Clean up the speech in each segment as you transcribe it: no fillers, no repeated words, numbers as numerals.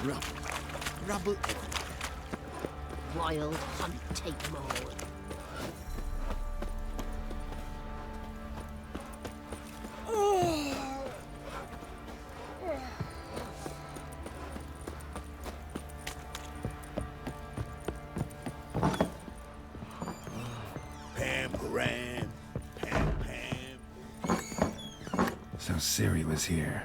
Rubble. Rubble everywhere. Wild hunt take them all. So Ciri was here.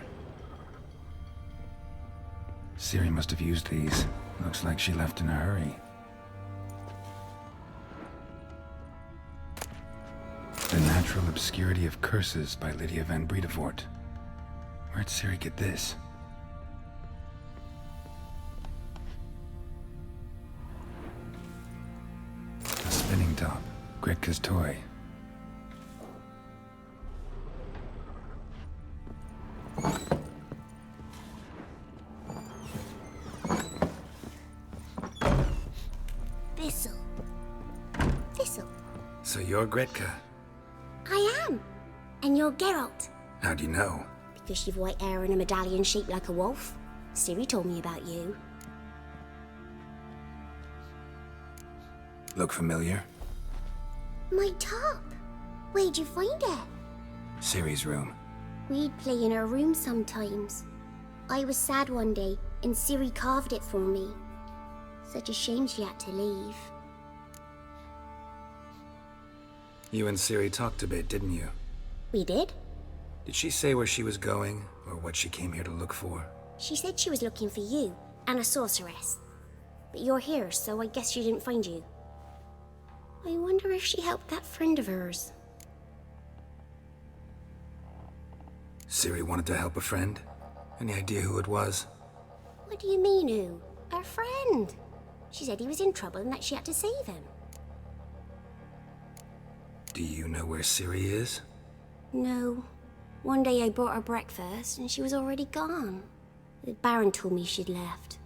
Ciri must have used these. Looks like she left in a hurry. The Natural Obscurity of Curses by Lydia van Bredevoort. Where'd Ciri get this? A spinning top. Gretka's toy. So you're Gretka? I am. And you're Geralt. How do you know? Because you've white hair and a medallion shaped like a wolf. Ciri told me about you. Look familiar? My top. Where'd you find it? Ciri's room. We'd play in her room sometimes. I was sad one day, and Ciri carved it for me. Such a shame she had to leave. You and Ciri talked a bit, didn't you? We did? Did she say where she was going, or what she came here to look for? She said she was looking for you, and a sorceress. But you're here, so I guess she didn't find you. I wonder if she helped that friend of hers. Ciri wanted to help a friend? Any idea who it was? What do you mean, who? Her friend. She said he was in trouble and that she had to save him. Do you know where Ciri is? No. One day I brought her breakfast and she was already gone. The Baron told me she'd left.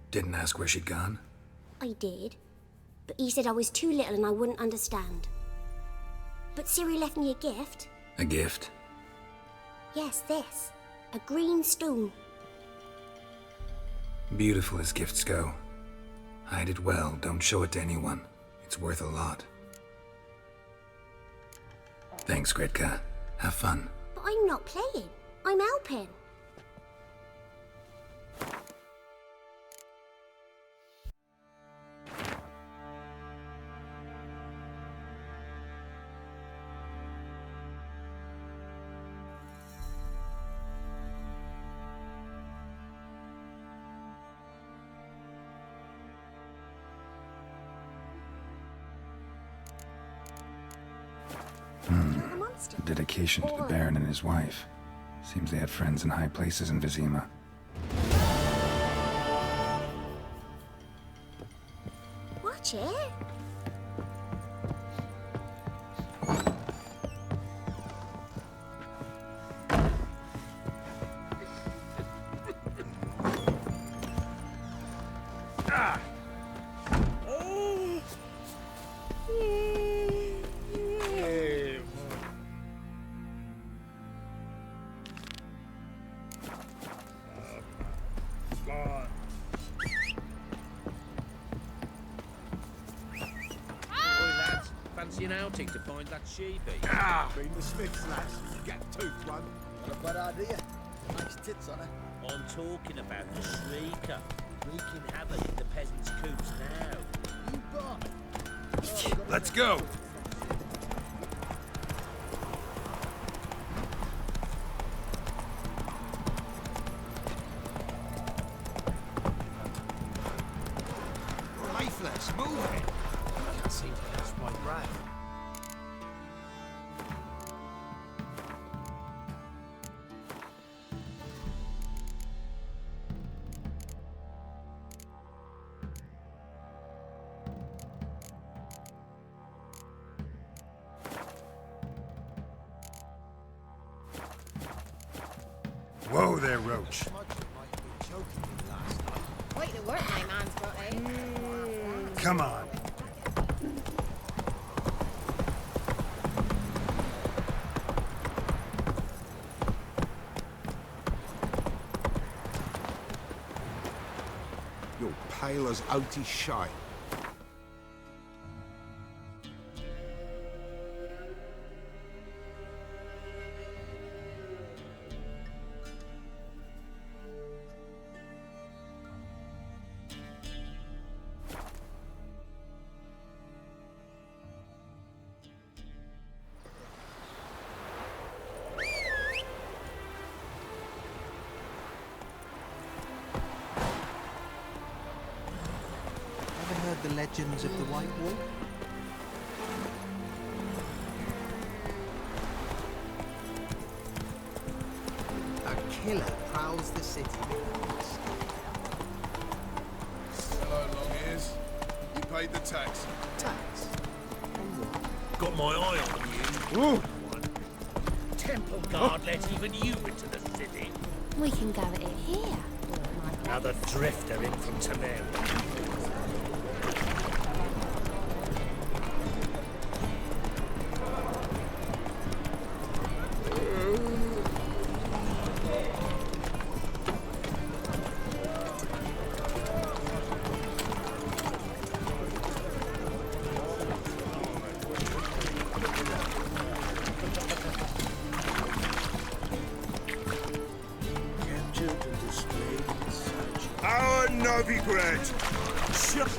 Didn't ask where she'd gone? I did. But he said I was too little and I wouldn't understand. But Ciri left me a gift. A gift? Yes, this. A green stone. Beautiful as gifts go. Hide it well, don't show it to anyone. It's worth a lot. Thanks, Gretka. Have fun. But I'm not playing. I'm helping. Dedication to the Baron and his wife. Seems they had friends in high places in Vizima. Watch it. Fancy an outing to find that sheepy? Bring the Smiths, lads. Get a tooth one. Not a bad idea. Nice tits on her. I'm talking about the Shrieker. Wreaking havoc in the peasants' coops now. You got. Let's go! Lifeless, move it. I can't seem to catch my breath. Whoa there, Roach. Quite the work my man's got, eh? Come on. You're pale as oaty shite. Ever heard the legends of the White Wall? A killer prowls the city. Hello, long ears. You paid the tax. Tax. Got my eye on you. Temple guard let even you into the city. We can go at it here. Another drifter in from Temeria. Captured and displayed in such. Our Novigrad! Shut.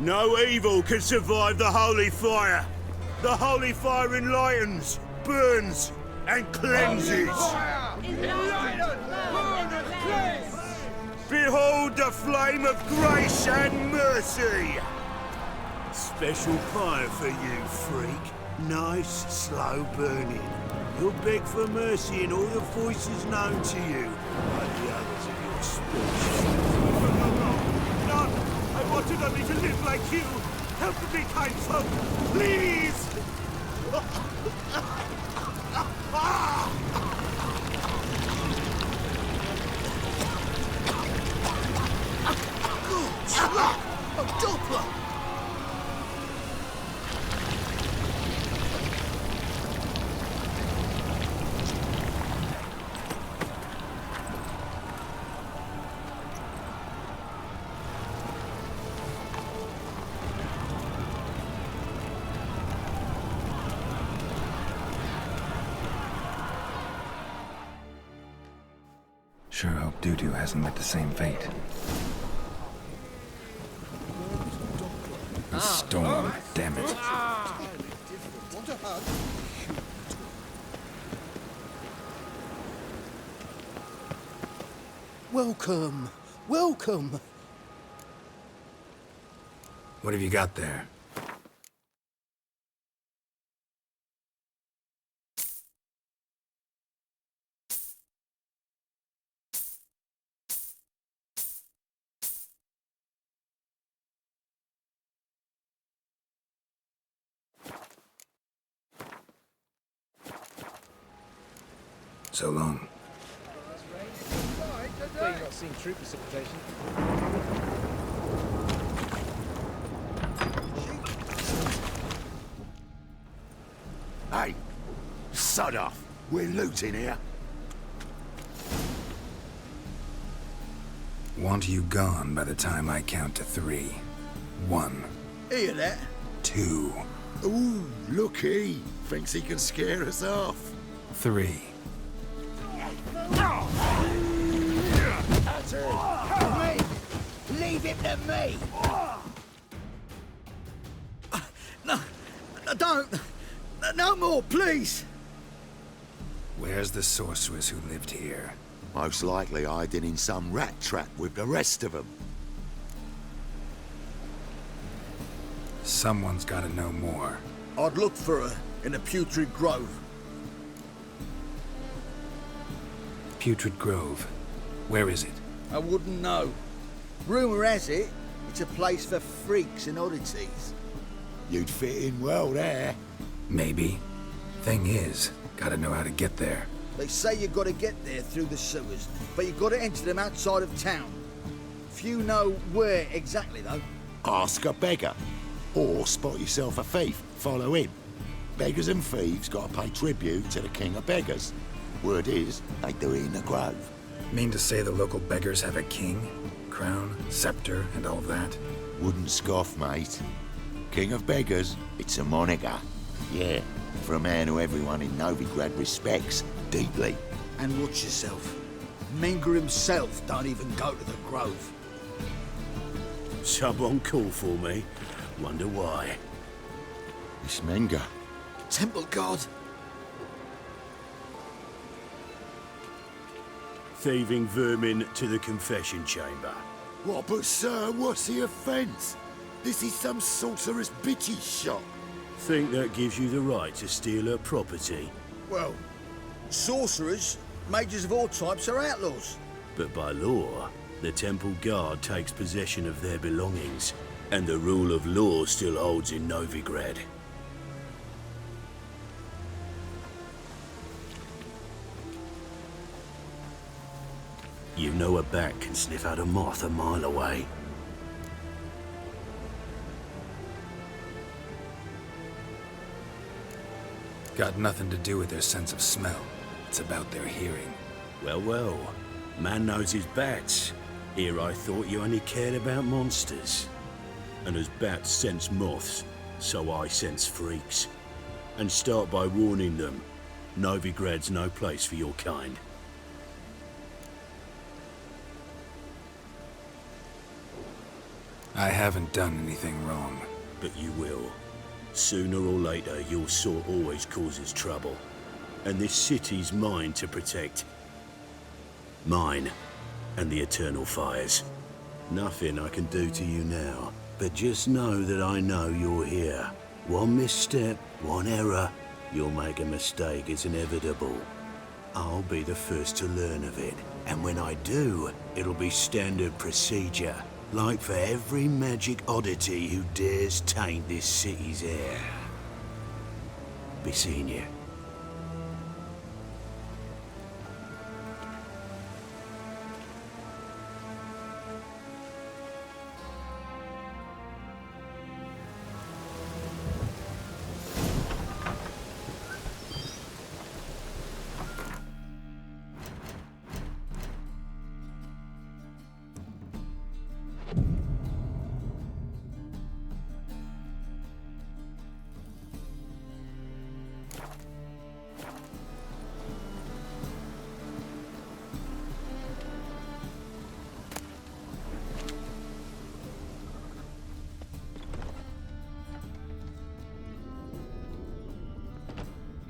No evil can survive the holy fire. The holy fire enlightens, burns, and cleanses. Behold the flame of grace and mercy. Special fire for you, freak. Nice, slow burning. You'll beg for mercy in all the voices known to you, like the others of your species. No! I wanted only to live like you. Help me, kind folk, please! A Doppler! Sure hope Dudu hasn't met the same fate. The storm, damn it. Want a hug? Welcome, welcome. What have you got there? So long. Well, you've not seen troop precipitation. Hey, sod off. We're looting here. Want you gone by the time I count to 3. 1, Hear that? 2, Ooh, look-y. Thinks he can scare us off. 3. Me! Leave it to me! No, don't! No more, please! Where's the sorceress who lived here? Most likely hiding in some rat trap with the rest of them. Someone's gotta know more. I'd look for her in the Putrid Grove. Putrid Grove. Where is it? I wouldn't know. Rumour has it, It's a place for freaks and oddities. You'd fit in well there. Maybe. Thing is, gotta know how to get there. They say you've got to get there through the sewers, but you've got to enter them outside of town. Few know where exactly, though. Ask a beggar. Or spot yourself a thief. Follow him. Beggars and thieves got to pay tribute to the king of beggars. Word is, they do it in the grove. Mean to say the local beggars have a king? Crown, scepter, and all that? Wouldn't scoff, mate. King of beggars, it's a moniker. Yeah, for a man who everyone in Novigrad respects deeply. And watch yourself. Menga himself don't even go to the grove. Someone call for me. Wonder why. It's Menga. Temple guard. Thieving vermin to the confession chamber. What, but sir, what's the offence? This is some sorcerer's bitchy shop. Think that gives you the right to steal her property? Well, sorcerers, mages of all types are outlaws. But by law, the temple guard takes possession of their belongings, and the rule of law still holds in Novigrad. You know a bat can sniff out a moth a mile away. Got nothing to do with their sense of smell. It's about their hearing. Well, well. Man knows his bats. Here I thought you only cared about monsters. And as bats sense moths, so I sense freaks. And start by warning them, Novigrad's no place for your kind. I haven't done anything wrong. But you will. Sooner or later, your sort always causes trouble. And this city's mine to protect. Mine. And the eternal fires. Nothing I can do to you now. But just know that I know you're here. One misstep, one error, you'll make a mistake, it's inevitable. I'll be the first to learn of it. And when I do, it'll be standard procedure. Like for every magic oddity who dares taint this city's air. Be seeing you.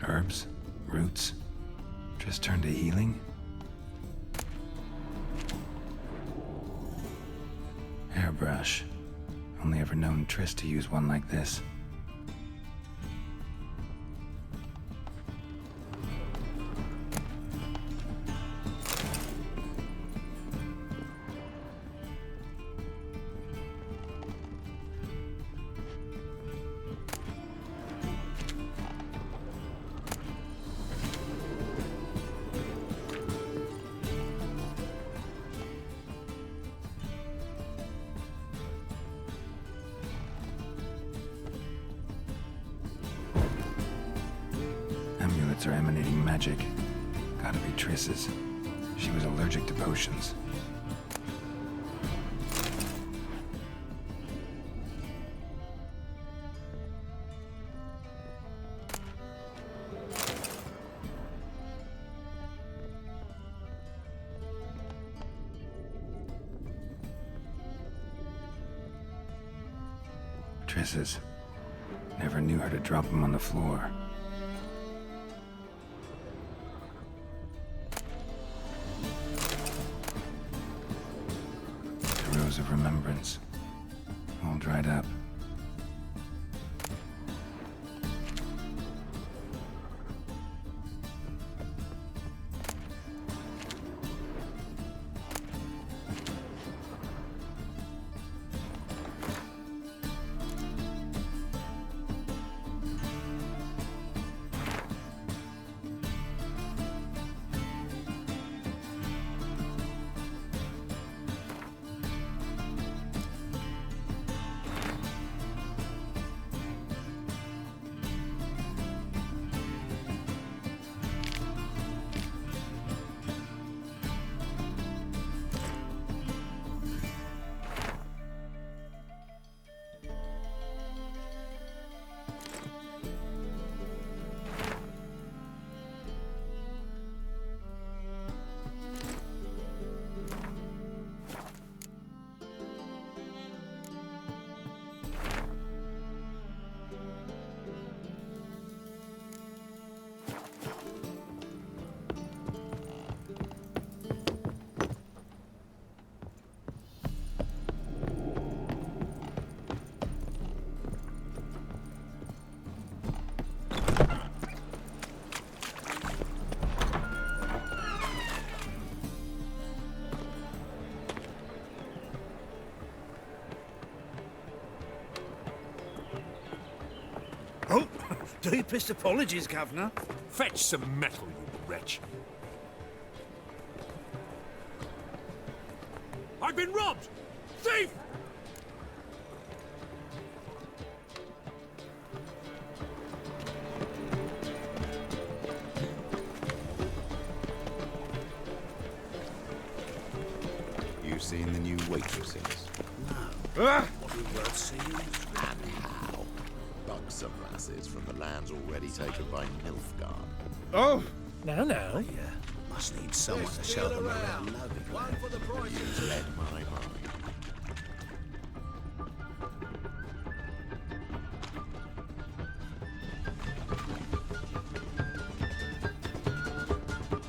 Herbs? Roots? Just turn to healing? Hairbrush. Only ever known Triss to use one like this. Amulets are emanating magic. Gotta be Triss's. She was allergic to potions. Triss's. Never knew her to drop them on the floor. Of remembrance, all dried up. Deepest apologies, Governor. Fetch some metal, you wretch. I've been robbed! Thief! You seen the new waitresses? Ah! What we worth seeing? And how? Buxom lasses from the lands already taken by Nilfgaard. Oh! Now. Yeah, must need someone to show them around Novigrad. You've read my mind.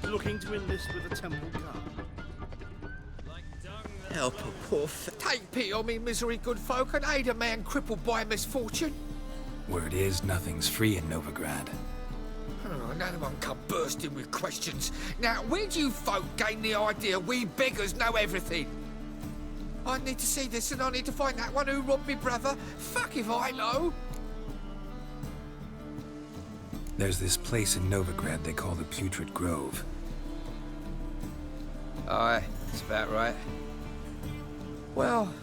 Looking to enlist with a temple guard. Help a poor Take pity on me, misery, good folk, and aid a man crippled by misfortune. Word is, nothing's free in Novigrad. Oh, no one come bursting with questions. Now, where do you folk gain the idea we beggars know everything? I need to see this, and I need to find that one who robbed me brother. Fuck if I know. There's this place in Novigrad they call the Putrid Grove. Aye, that's about right. Well,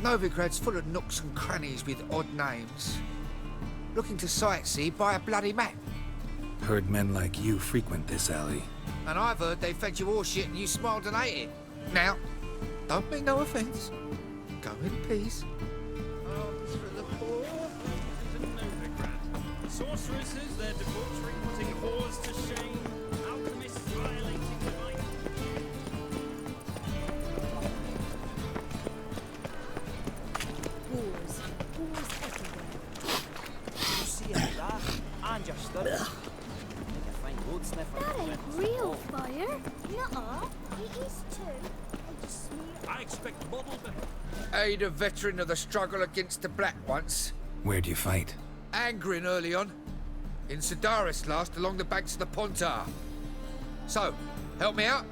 Novigrad's full of nooks and crannies with odd names. Looking to sightsee, buy a bloody map. Heard men like you frequent this alley. And I've heard they fed you all shit and you smiled and ate it. Now, don't mean no offence. Go in peace. Arms for the poor. Sorceresses, their debauchery, putting whores to shame. Alchemists violating divine. Whores. Whores everywhere. You see that? And just stood. Make a fine wood sniffer. That ain't real fire. Nuh-uh. It is too. I just smear. I expect bubble. Aid a veteran of the struggle against the Black once. Where'd you fight? Angrin early on. In Sedaris last, along the banks of the Pontar. So, help me out?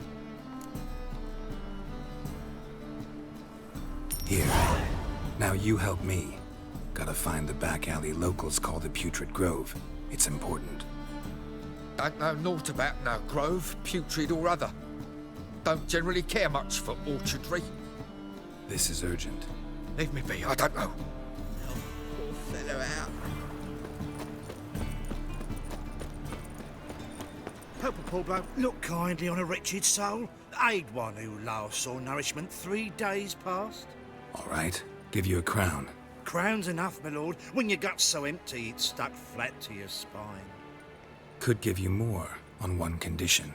Here. Now you help me. Gotta find the back alley locals call the Putrid Grove. It's important. Don't know naught about no grove, putrid or other. Don't generally care much for orchardry. This is urgent. Leave me be, I don't know. Help poor fellow out. Help a poor bloke. Look kindly on a wretched soul. Aid one who last saw nourishment 3 days past. All right. Give you a crown. Crown's enough, my lord. When your gut's so empty, it's stuck flat to your spine. Could give you more, on one condition.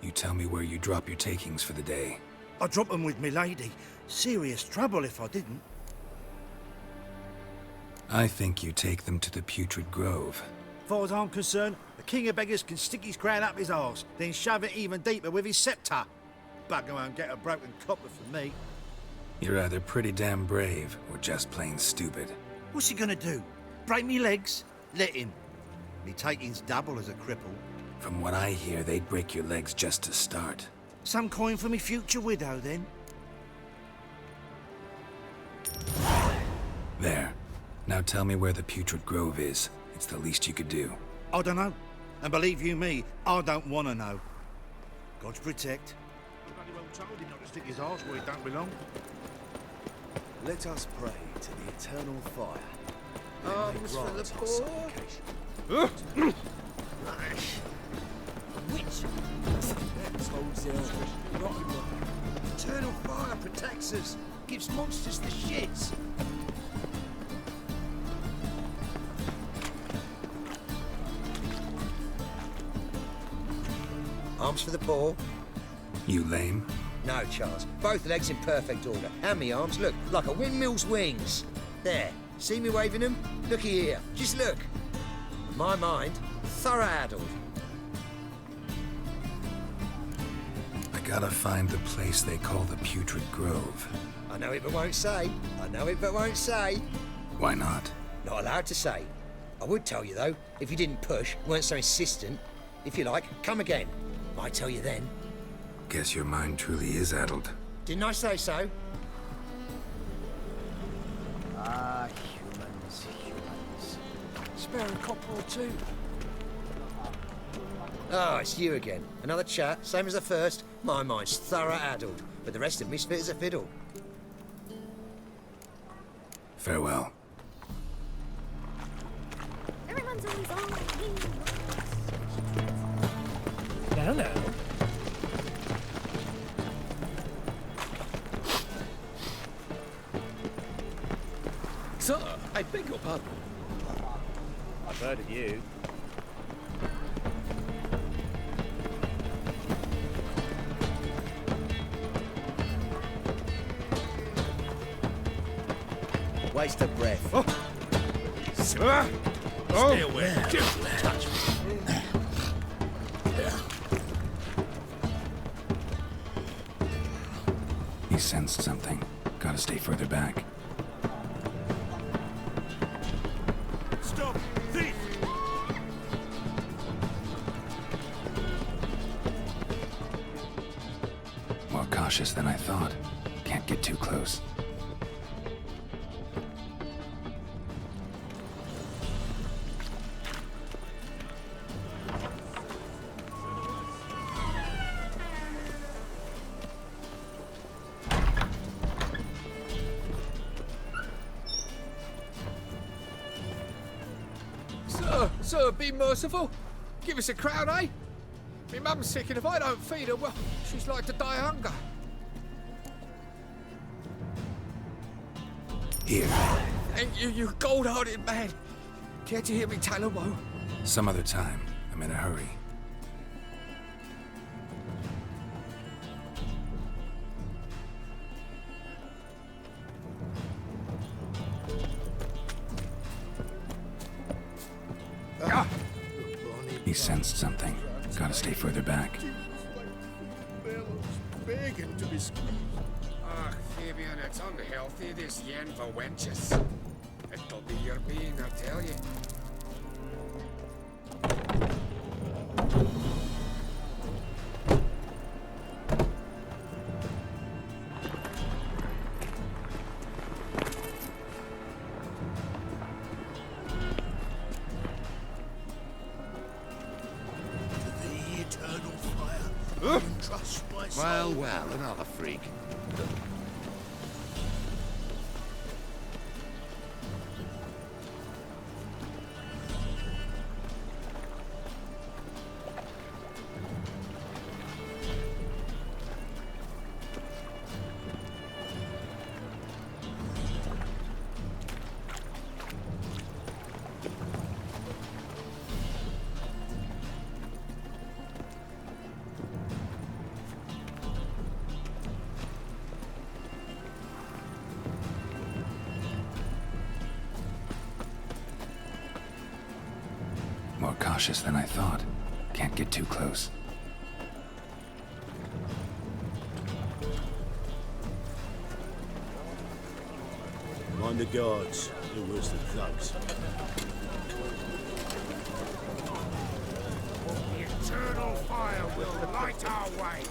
You tell me where you drop your takings for the day. I'd drop 'em with me lady. Serious trouble if I didn't. I think you take them to the Putrid Grove. As far as I'm concerned, the king of beggars can stick his crown up his arse, then shove it even deeper with his sceptre. Bugger won't get a broken copper from me. You're either pretty damn brave, or just plain stupid. What's he gonna do? Break me legs? Let him. Me taking's double as a cripple. From what I hear, they'd break your legs just to start. Some coin for me future widow, then? There. Now tell me where the Putrid Grove is. It's the least you could do. I don't know. And believe you me, I don't want to know. God's protect. Bloody well told him not to stick his arse where it don't belong. Let us pray to the eternal fire. Arms for the poor. Witch! Told you. Rotten. Eternal fire protects us. Gives monsters the shits. Arms for the poor. You lame? No, Charles. Both legs in perfect order. And me arms, look, like a windmill's wings. There. See me waving them? Looky here. Just look. My mind, thorough addled. I gotta find the place they call the Putrid Grove. I know it but won't say. I know it but won't say. Why not? Not allowed to say. I would tell you, though, if you didn't push, weren't so insistent. If you like, come again. Might tell you then. Guess your mind truly is addled. Didn't I say so? Ah, humans. spare a copper or two? Ah, it's you again. Another chat, same as the first. My mind's thorough addled, but the rest of me's fit as a fiddle. Farewell. Everyone's always on like me. Now, now. Sir, I beg your pardon. I've heard of you. Waste of breath. Oh. Stay away. Don't touch me. He sensed something. Gotta stay further back. Stop! Thief! More cautious than I thought. Can't get too close. Sir, be merciful. Give us a crown, eh? Me mum's sick, and if I don't feed her, well, she's like to die of hunger. Here. Thank you, you gold-hearted man. Care to hear me tell a woe? Some other time. I'm in a hurry. He sensed something. Gotta stay further back. Begging to be squeezed. Ah, Fabian, it's unhealthy, this yen for wenches. It'll be your being, I tell you. Well, well, another freak. More cautious than I thought. Can't get too close. Mind the guards. They're worse than thugs. The eternal fire will light our way.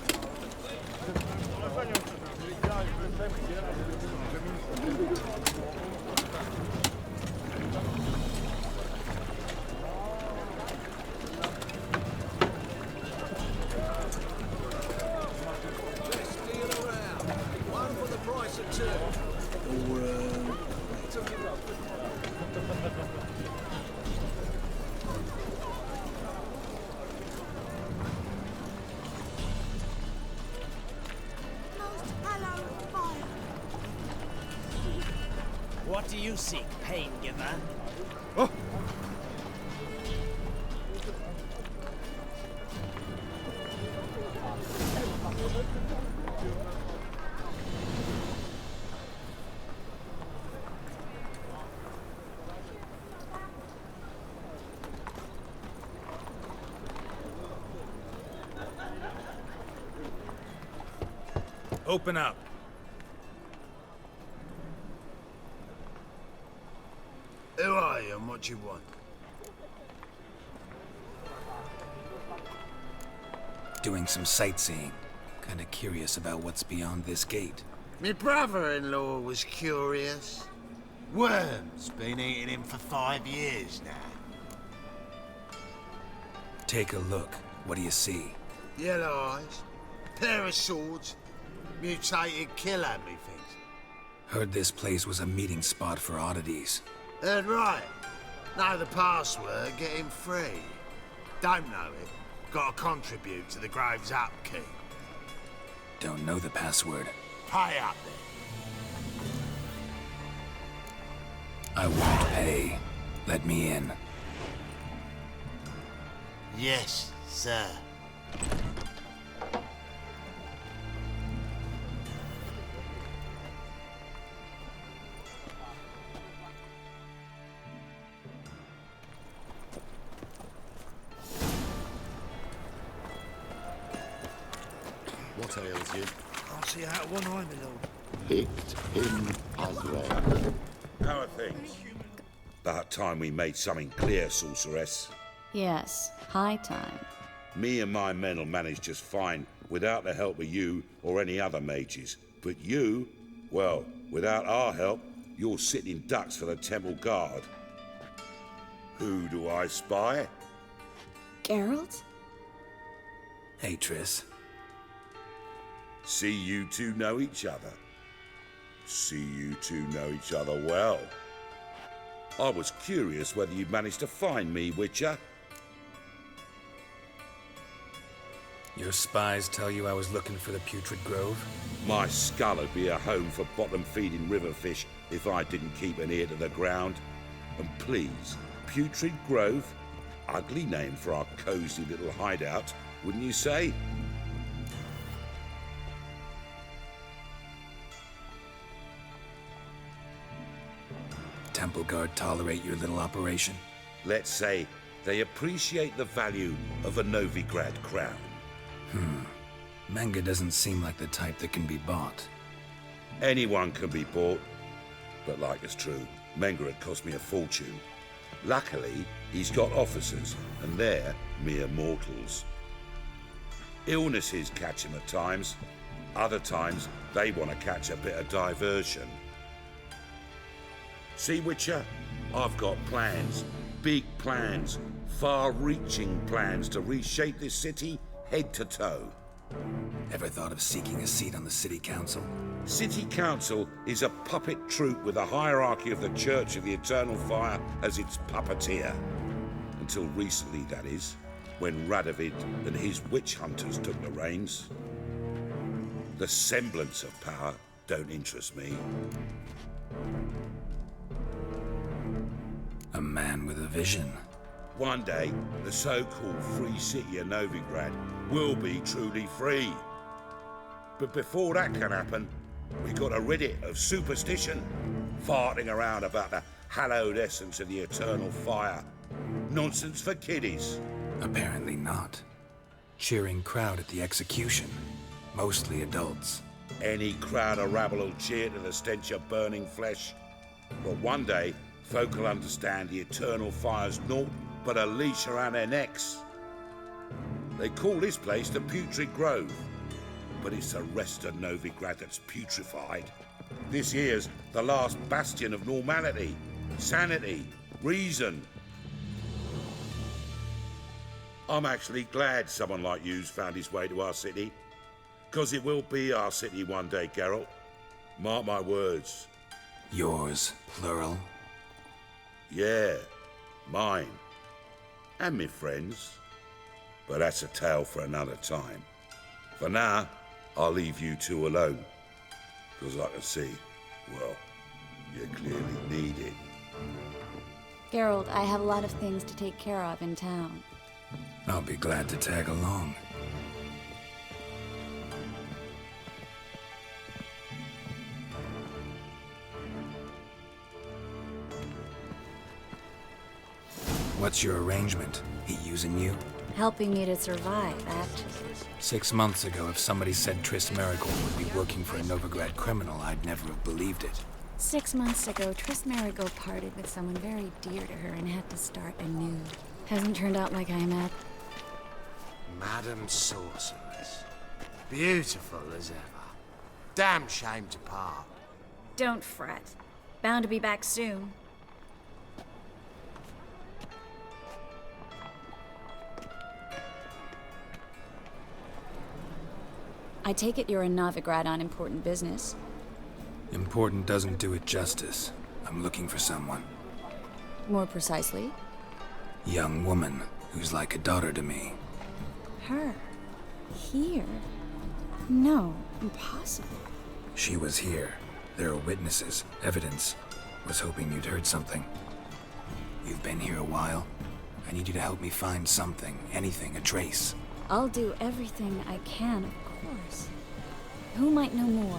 What do you seek, pain giver? Oh. Open up. Who are you and what do you want? Doing some sightseeing. Kinda curious about what's beyond this gate. My brother-in-law was curious. Worms been eating him for 5 years now. Take a look. What do you see? Yellow eyes, pair of swords, mutated killer, methinks. Heard this place was a meeting spot for oddities. Heard right. Know the password, get him free. Don't know it, gotta contribute to the Grave's upkeep. Don't know the password. Pay up then. I won't pay. Let me in. Yes, sir. What ails you? Can't see out of one eye, my lord. Picked him as well. How are things? About time we made something clear, sorceress. Yes, high time. Me and my men will manage just fine without the help of you or any other mages. But you, well, without our help, you're sitting ducks for the temple guard. Who do I spy? Geralt? Hey, Triss. See you two know each other. See you two know each other well. I was curious whether you'd managed to find me, Witcher. Your spies tell you I was looking for the Putrid Grove? My skull would be a home for bottom-feeding river fish if I didn't keep an ear to the ground. And please, Putrid Grove? Ugly name for our cozy little hideout, wouldn't you say? Temple Guard tolerate your little operation? Let's say they appreciate the value of a Novigrad crown. Menge doesn't seem like the type that can be bought. Anyone can be bought, but like it's true, Menge had cost me a fortune. Luckily, he's got officers, and they're mere mortals. Illnesses catch him at times. Other times, they want to catch a bit of diversion. See, Witcher, I've got plans, big plans, far-reaching plans to reshape this city head to toe. Ever thought of seeking a seat on the city council? City council is a puppet troupe with a hierarchy of the Church of the Eternal Fire as its puppeteer. Until recently, that is, when Radovid and his witch hunters took the reins. The semblance of power don't interest me. A man with a vision. One day, the so-called free city of Novigrad will be truly free. But before that can happen, we gotta rid it of superstition, farting around about the hallowed essence of the eternal fire. Nonsense for kiddies. Apparently not. Cheering crowd at the execution. Mostly adults. Any crowd of rabble will cheer to the stench of burning flesh. But one day, folk will understand the eternal fire's naught but a leash around their necks. They call this place the Putrid Grove, but it's the rest of Novigrad that's putrefied. This here's the last bastion of normality, sanity, reason. I'm actually glad someone like you's found his way to our city, because it will be our city one day, Geralt. Mark my words. Yours, plural? Yeah, mine. And me friends. But that's a tale for another time. For now, I'll leave you two alone. Because I can see, well, you clearly need it. Geralt, I have a lot of things to take care of in town. I'll be glad to tag along. What's your arrangement? He using you? Helping me to survive, actually. 6 months ago, if somebody said Triss Marigold would be working for a Novigrad criminal, I'd never have believed it. 6 months ago, Triss Marigold parted with someone very dear to her and had to start anew. Hasn't turned out like I imagined. Madam Sorceress. Beautiful as ever. Damn shame to part. Don't fret. Bound to be back soon. I take it you're in Novigrad on important business. Important doesn't do it justice. I'm looking for someone. More precisely? Young woman who's like a daughter to me. Her? Here? No, impossible. She was here. There are witnesses, evidence. Was hoping you'd heard something. You've been here a while. I need you to help me find something, anything, a trace. I'll do everything I can, of course. Who might know more?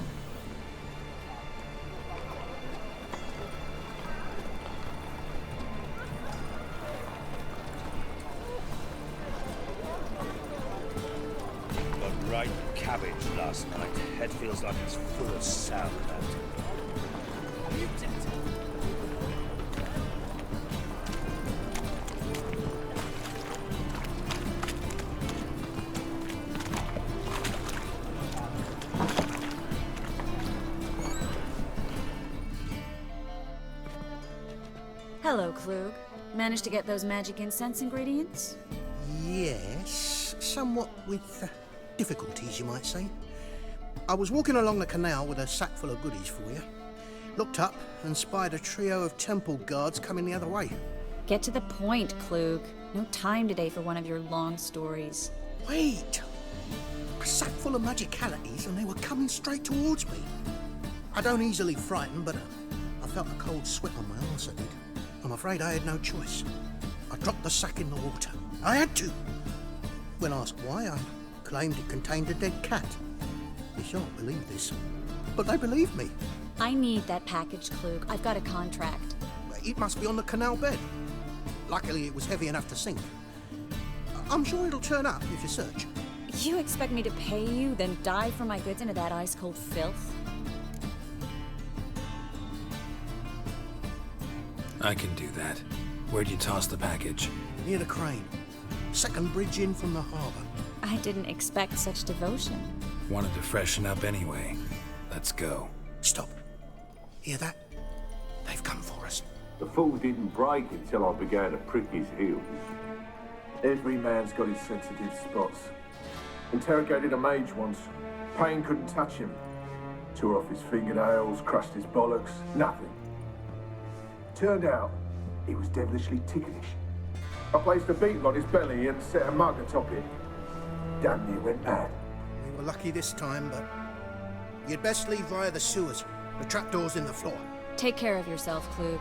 Got right cabbage last night. Head feels like it's full of sauerkraut. Hello, Klug. Managed to get those magic incense ingredients? Yes, somewhat with difficulties, you might say. I was walking along the canal with a sack full of goodies for you. Looked up and spied a trio of temple guards coming the other way. Get to the point, Klug. No time today for one of your long stories. Wait! A sack full of magicalities and they were coming straight towards me. I don't easily frighten, but I felt a cold sweat on my arse, I did. I'm afraid I had no choice. I dropped the sack in the water. I had to. When asked why, I claimed it contained a dead cat. You shan't believe this, but they believed me. I need that package, Klug. I've got a contract. It must be on the canal bed. Luckily, it was heavy enough to sink. I'm sure it'll turn up if you search. You expect me to pay you, then dive for my goods into that ice-cold filth? I can do that. Where'd you toss the package? Near the crane. Second bridge in from the harbour. I didn't expect such devotion. Wanted to freshen up anyway. Let's go. Stop. Hear that? They've come for us. The fall didn't break until I began to prick his heels. Every man's got his sensitive spots. Interrogated a mage once. Pain couldn't touch him. Tore off his fingernails, crushed his bollocks, nothing. Turned out, he was devilishly ticklish. I placed a beetle on his belly and set a mug atop it. Damn near went mad. We were lucky this time, but you'd best leave via the sewers. The trapdoor's in the floor. Take care of yourself, Klug.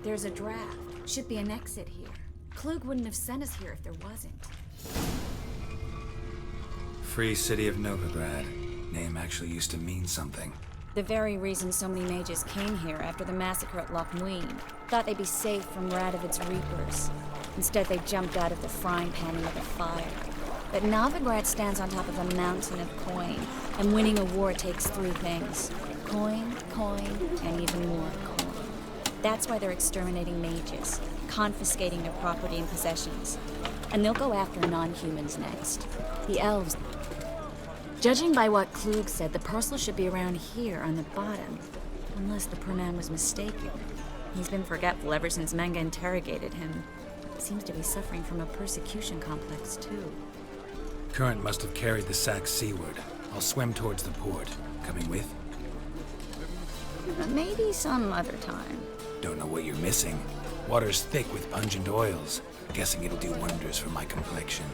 There's a draft. Should be an exit here. Klug wouldn't have sent us here if there wasn't. Free City of Novigrad. Name actually used to mean something. The very reason so many mages came here after the massacre at Loch Muin. Thought they'd be safe from Radovid's reapers. Instead, they jumped out of the frying pan into the fire. But Novigrad stands on top of a mountain of coin, and winning a war takes three things. Coin, and even more coin. That's why they're exterminating mages, confiscating their property and possessions. And they'll go after non-humans next. The elves. Judging by what Klug said, the parcel should be around here on the bottom. Unless the poor man was mistaken. He's been forgetful ever since Manga interrogated him. Seems to be suffering from a persecution complex, too. Current must have carried the sack seaward. I'll swim towards the port. Coming with? Maybe some other time. Don't know what you're missing. Water's thick with pungent oils. Guessing it'll do wonders for my complexion.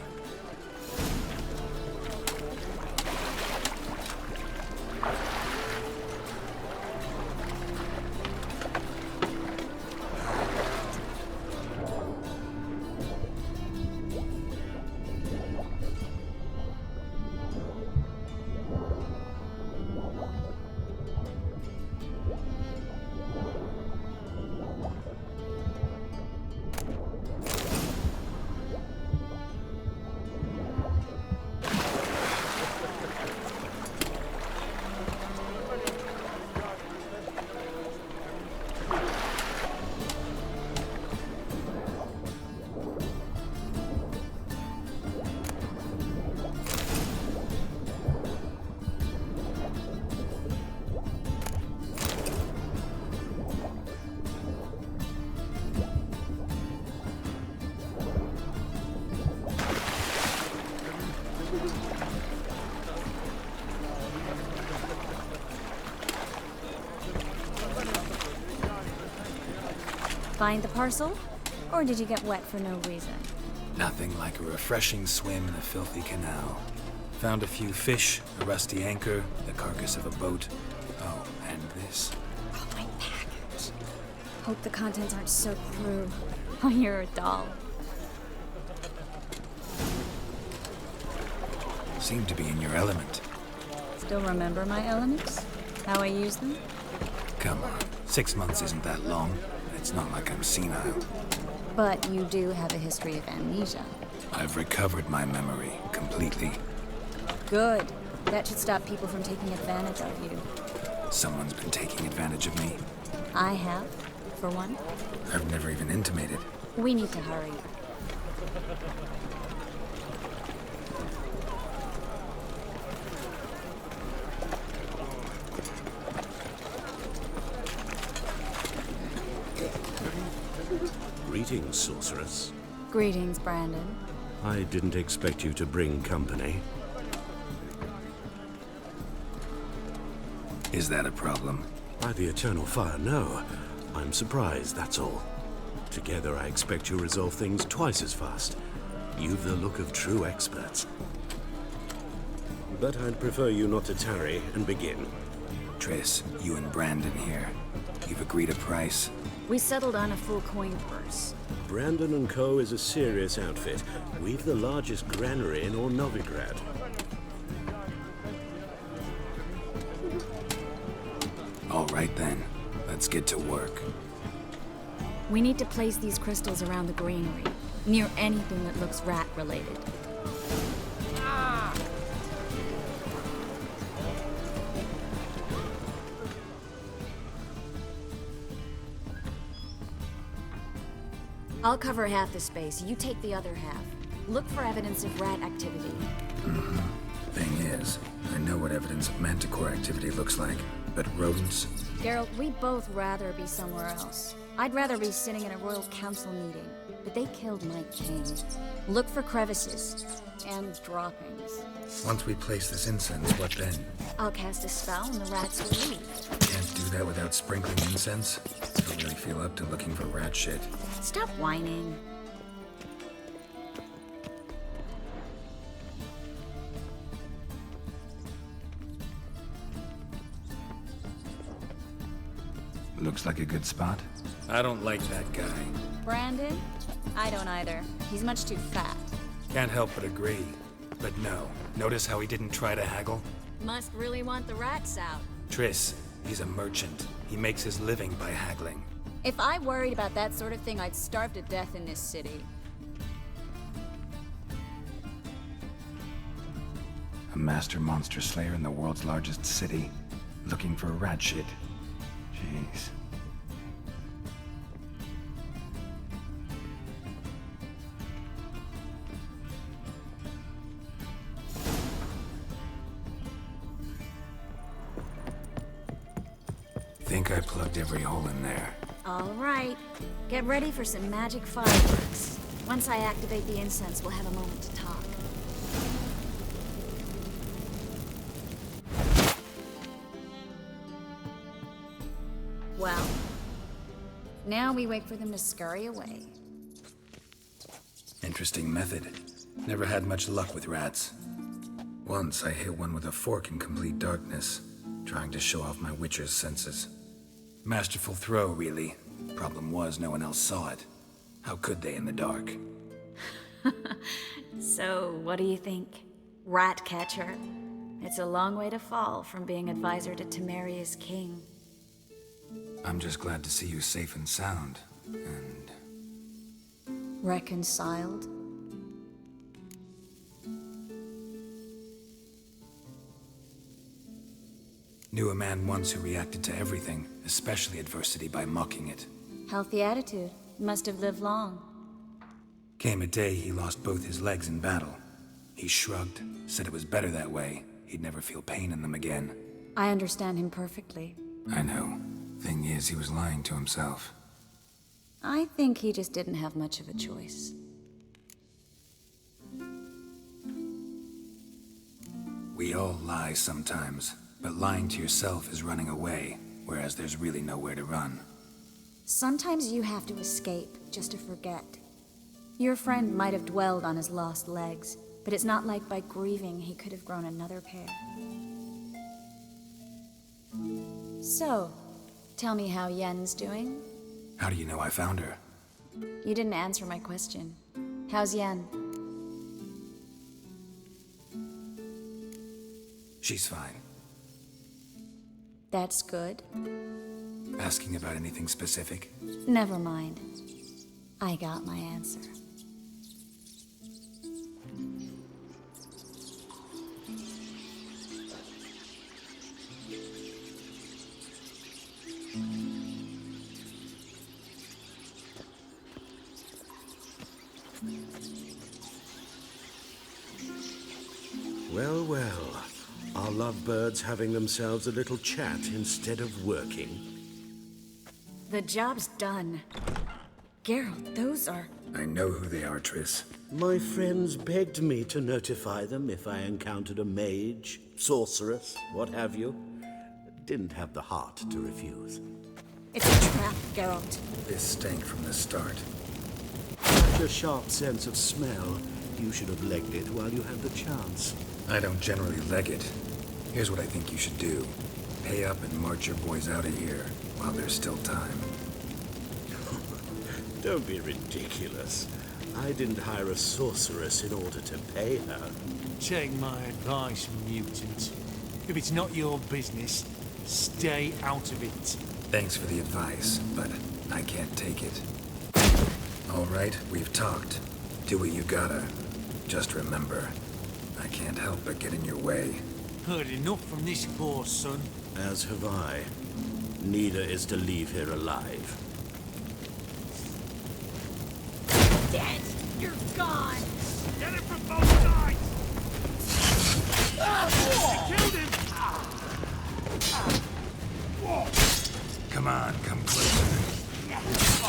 Find the parcel? Or did you get wet for no reason? Nothing like a refreshing swim in a filthy canal. Found a few fish, a rusty anchor, the carcass of a boat. Oh, and this. Oh, my package. Hope the contents aren't soaked through. Oh, you're a doll. Seem to be in your element. Still remember my elements? How I use them? Come on, 6 months isn't that long. It's not like I'm senile. But you do have a history of amnesia. I've recovered my memory completely. Good. That should stop people from taking advantage of you. Someone's been taking advantage of me. I have, for one. I've never even intimated. We need to hurry. Greetings, sorceress. Greetings, Brandon. I didn't expect you to bring company. Is that a problem? By the eternal fire, no. I'm surprised, that's all. Together, I expect you'll resolve things twice as fast. You've the look of true experts. But I'd prefer you not to tarry and begin. Triss, you and Brandon here. You've agreed a price? We settled on a full coin purse. Brandon & Co. is a serious outfit. We've the largest granary in all Novigrad. All right then, let's get to work. We need to place these crystals around the granary, near anything that looks rat-related. I'll cover half the space, you take the other half. Look for evidence of rat activity. Thing is, I know what evidence of manticore activity looks like, but rodents? Geralt, we'd both rather be somewhere else. I'd rather be sitting in a royal council meeting, but they killed my king. Look for crevices and droppings. Once we place this incense, what then? I'll cast a spell and the rats will leave. Can't do that without sprinkling incense? I don't really feel up to looking for rat shit. Stop whining. Looks like a good spot. I don't like that guy. Brandon? I don't either. He's much too fat. Can't help but agree. But no, notice how he didn't try to haggle? Must really want the rats out. Triss, he's a merchant. He makes his living by haggling. If I worried about that sort of thing, I'd starve to death in this city. A master monster slayer in the world's largest city, looking for rat shit. Jeez. Think I plugged every hole in there. All right. Get ready for some magic fireworks. Once I activate the incense, we'll have a moment to talk. Well, now we wait for them to scurry away. Interesting method. Never had much luck with rats. Once I hit one with a fork in complete darkness, trying to show off my witcher's senses. Masterful throw, really. Problem was, no one else saw it. How could they in the dark? So, what do you think? Rat catcher? It's a long way to fall from being advisor to Temeria's king. I'm just glad to see you safe and sound, and... Reconciled? Knew a man once who reacted to everything, especially adversity, by mocking it. Healthy attitude. Must have lived long. Came a day he lost both his legs in battle. He shrugged, said it was better that way. He'd never feel pain in them again. I understand him perfectly. I know. Thing is, he was lying to himself. I think he just didn't have much of a choice. We all lie sometimes, but lying to yourself is running away, whereas there's really nowhere to run. Sometimes you have to escape just to forget. Your friend might have dwelled on his lost legs, but it's not like by grieving he could have grown another pair. So, tell me how Yen's doing? How do you know I found her? You didn't answer my question. How's Yen? She's fine. That's good. Asking about anything specific? Never mind. I got my answer. Well, well. Are lovebirds having themselves a little chat instead of working? The job's done. Geralt, those are... I know who they are, Triss. My friends begged me to notify them if I encountered a mage, sorceress, what have you. Didn't have the heart to refuse. It's a trap, Geralt. This stank from the start. Such a sharp sense of smell. You should have legged it while you had the chance. I don't generally leg it. Here's what I think you should do. Pay up and march your boys out of here while there's still time. Don't be ridiculous. I didn't hire a sorceress in order to pay her. Take my advice, mutant. If it's not your business, stay out of it. Thanks for the advice, but I can't take it. All right, we've talked. Do what you gotta. Just remember, I can't help but get in your way. Heard enough from this horse, son. As have I. Neither is to leave here alive. Dead! You're gone! Get it from both sides! I killed him! Come on, come closer. This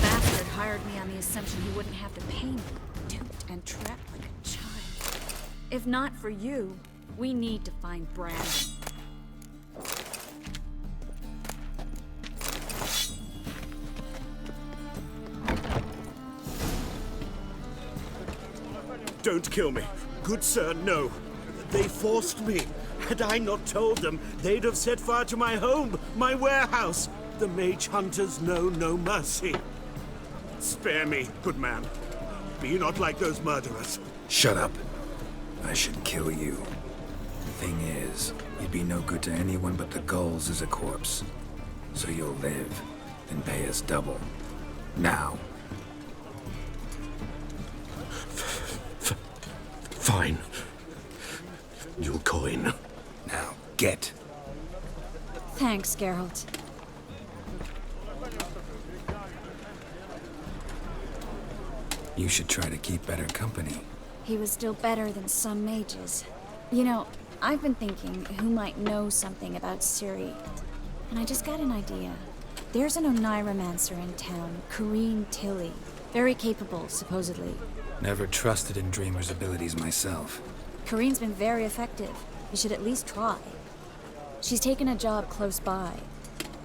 bastard hired me on the assumption he wouldn't have to pay me. Duped and trapped like a child. If not for you, we need to find Brandon. Don't kill me. Good sir, no. They forced me. Had I not told them, they'd have set fire to my home, my warehouse. The mage hunters know no mercy. Spare me, good man. Be not like those murderers. Shut up. I should kill you. Thing is, you'd be no good to anyone but the gulls as a corpse. So you'll live and pay us double. Now. Fine. Your coin. Now, get. Thanks, Geralt. You should try to keep better company. He was still better than some mages. You know, I've been thinking who might know something about Ciri. And I just got an idea. There's an Oneiromancer in town, Corrine Tilly. Very capable, supposedly. Never trusted in Dreamer's abilities myself. Corrine's been very effective. You should at least try. She's taken a job close by.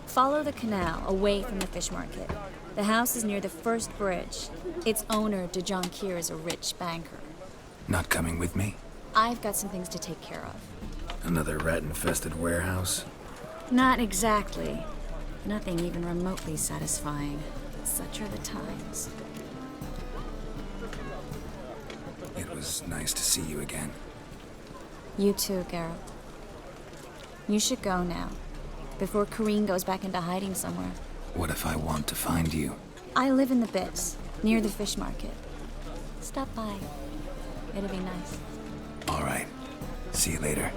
Follow the canal away from the fish market. The house is near the first bridge. Its owner, De Jonquier, is a rich banker. Not coming with me? I've got some things to take care of. Another rat-infested warehouse? Not exactly. Nothing even remotely satisfying. Such are the times. It was nice to see you again. You too, Geralt. You should go now, before Corrine goes back into hiding somewhere. What if I want to find you? I live in the Bits, near the fish market. Stop by. It'll be nice. All right. See you later.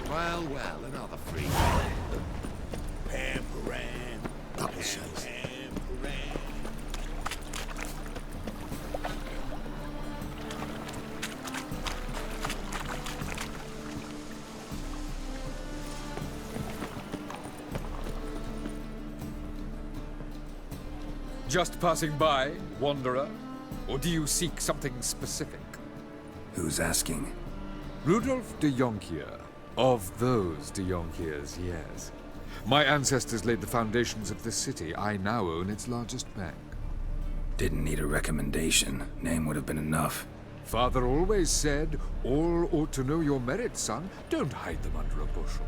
Well, well, another free. Pamperan. Double shows. Just passing by, wanderer? Or do you seek something specific? Who's asking? Rudolf de Jonkier. Of those de Jonkiers, yes. My ancestors laid the foundations of this city. I now own its largest bank. Didn't need a recommendation. Name would have been enough. Father always said, all ought to know your merits, son. Don't hide them under a bushel.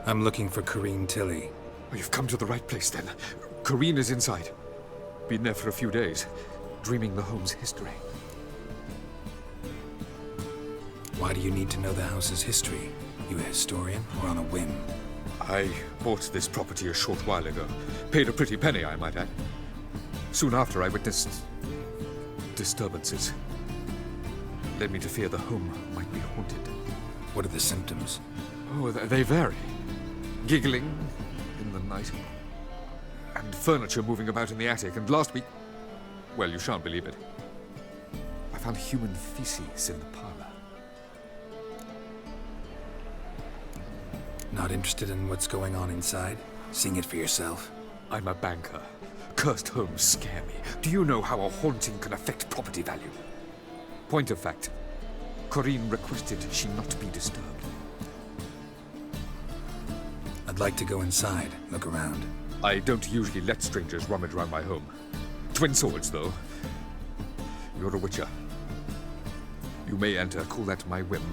I'm looking for Corrine Tilly. Oh, you've come to the right place, then. Corrine is inside. Been there for a few days, dreaming the home's history. Why do you need to know the house's history? You a historian, or on a whim? I bought this property a short while ago. Paid a pretty penny, I might add. Soon after, I witnessed disturbances. Led me to fear the home might be haunted. What are the symptoms? Oh, they vary. Giggling in the night. And furniture moving about in the attic. And last week, well, you shan't believe it, I found human feces in the parlor. Not interested in what's going on inside? Seeing it for yourself? I'm a banker. Cursed homes scare me. Do you know how a haunting can affect property value? Point of fact, Corrine requested she not be disturbed. I'd like to go inside, look around. I don't usually let strangers rummage around my home. Twin swords, though. You're a witcher. You may enter, call that my whim.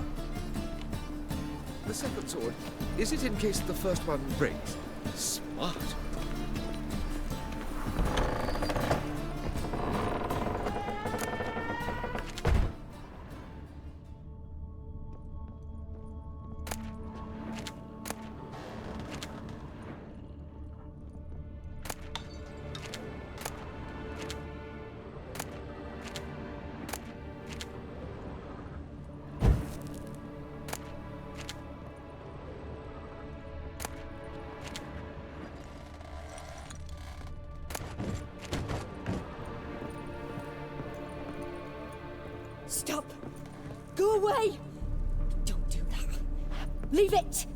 The second sword, is it in case the first one breaks? Smart. Stop! Go away! Don't do that. Leave it!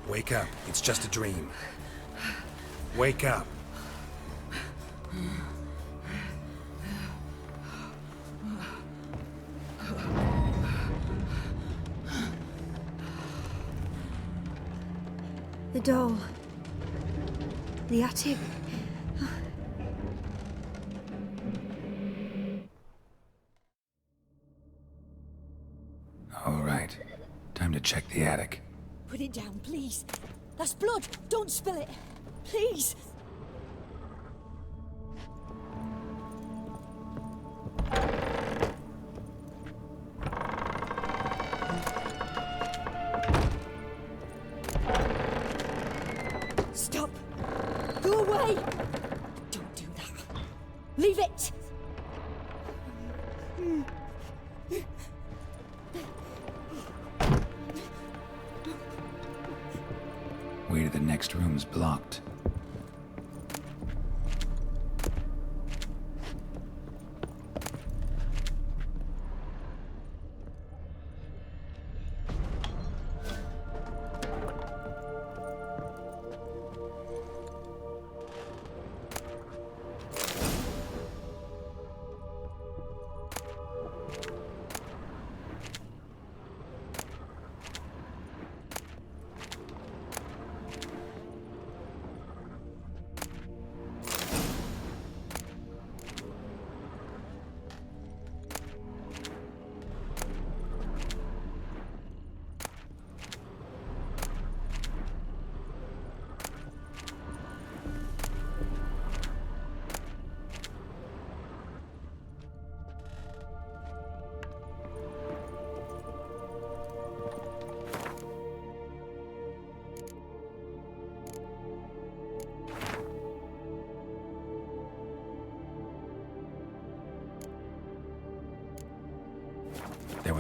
Wake up. It's just a dream. Wake up. The doll. The attic. All right. Time to check the attic. Put it down, please. That's blood. Don't spill it. Please. Stop. Go away. Don't do that. Leave it. Way to the next room's blocked.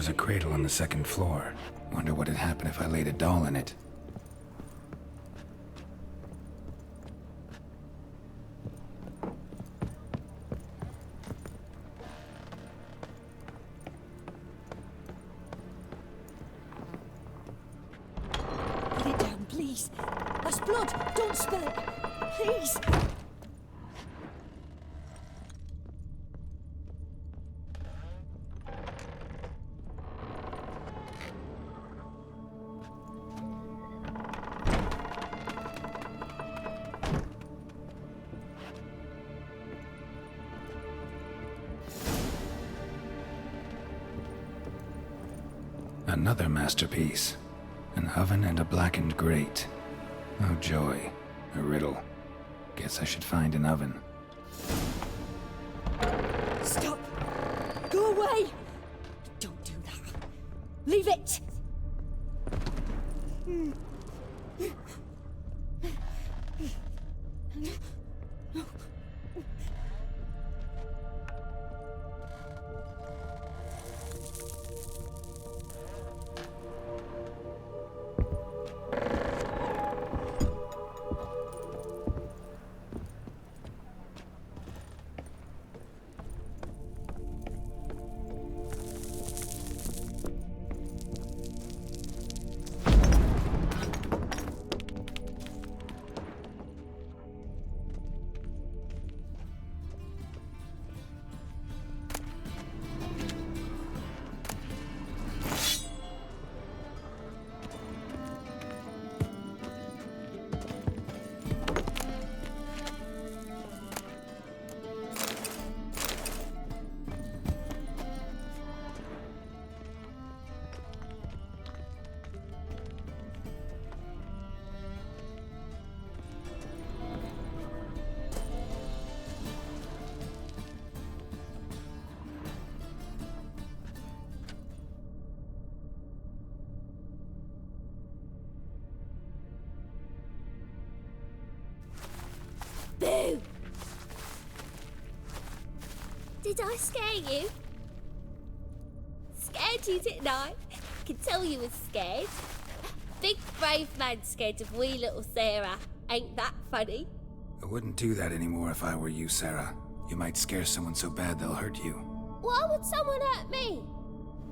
was a cradle on the second floor. Wonder what'd happen if I laid a doll in it. Put it down, please. That's blood. Don't spill it. Please. Another masterpiece. An oven and a blackened grate. Oh joy. A riddle. Guess I should find an oven. Stop. Go away. Don't do that. Leave it. Boo! Did I scare you? Scared you, didn't I? Could tell you was scared. Big brave man scared of wee little Sarah. Ain't that funny? I wouldn't do that anymore if I were you, Sarah. You might scare someone so bad they'll hurt you. Why would someone hurt me?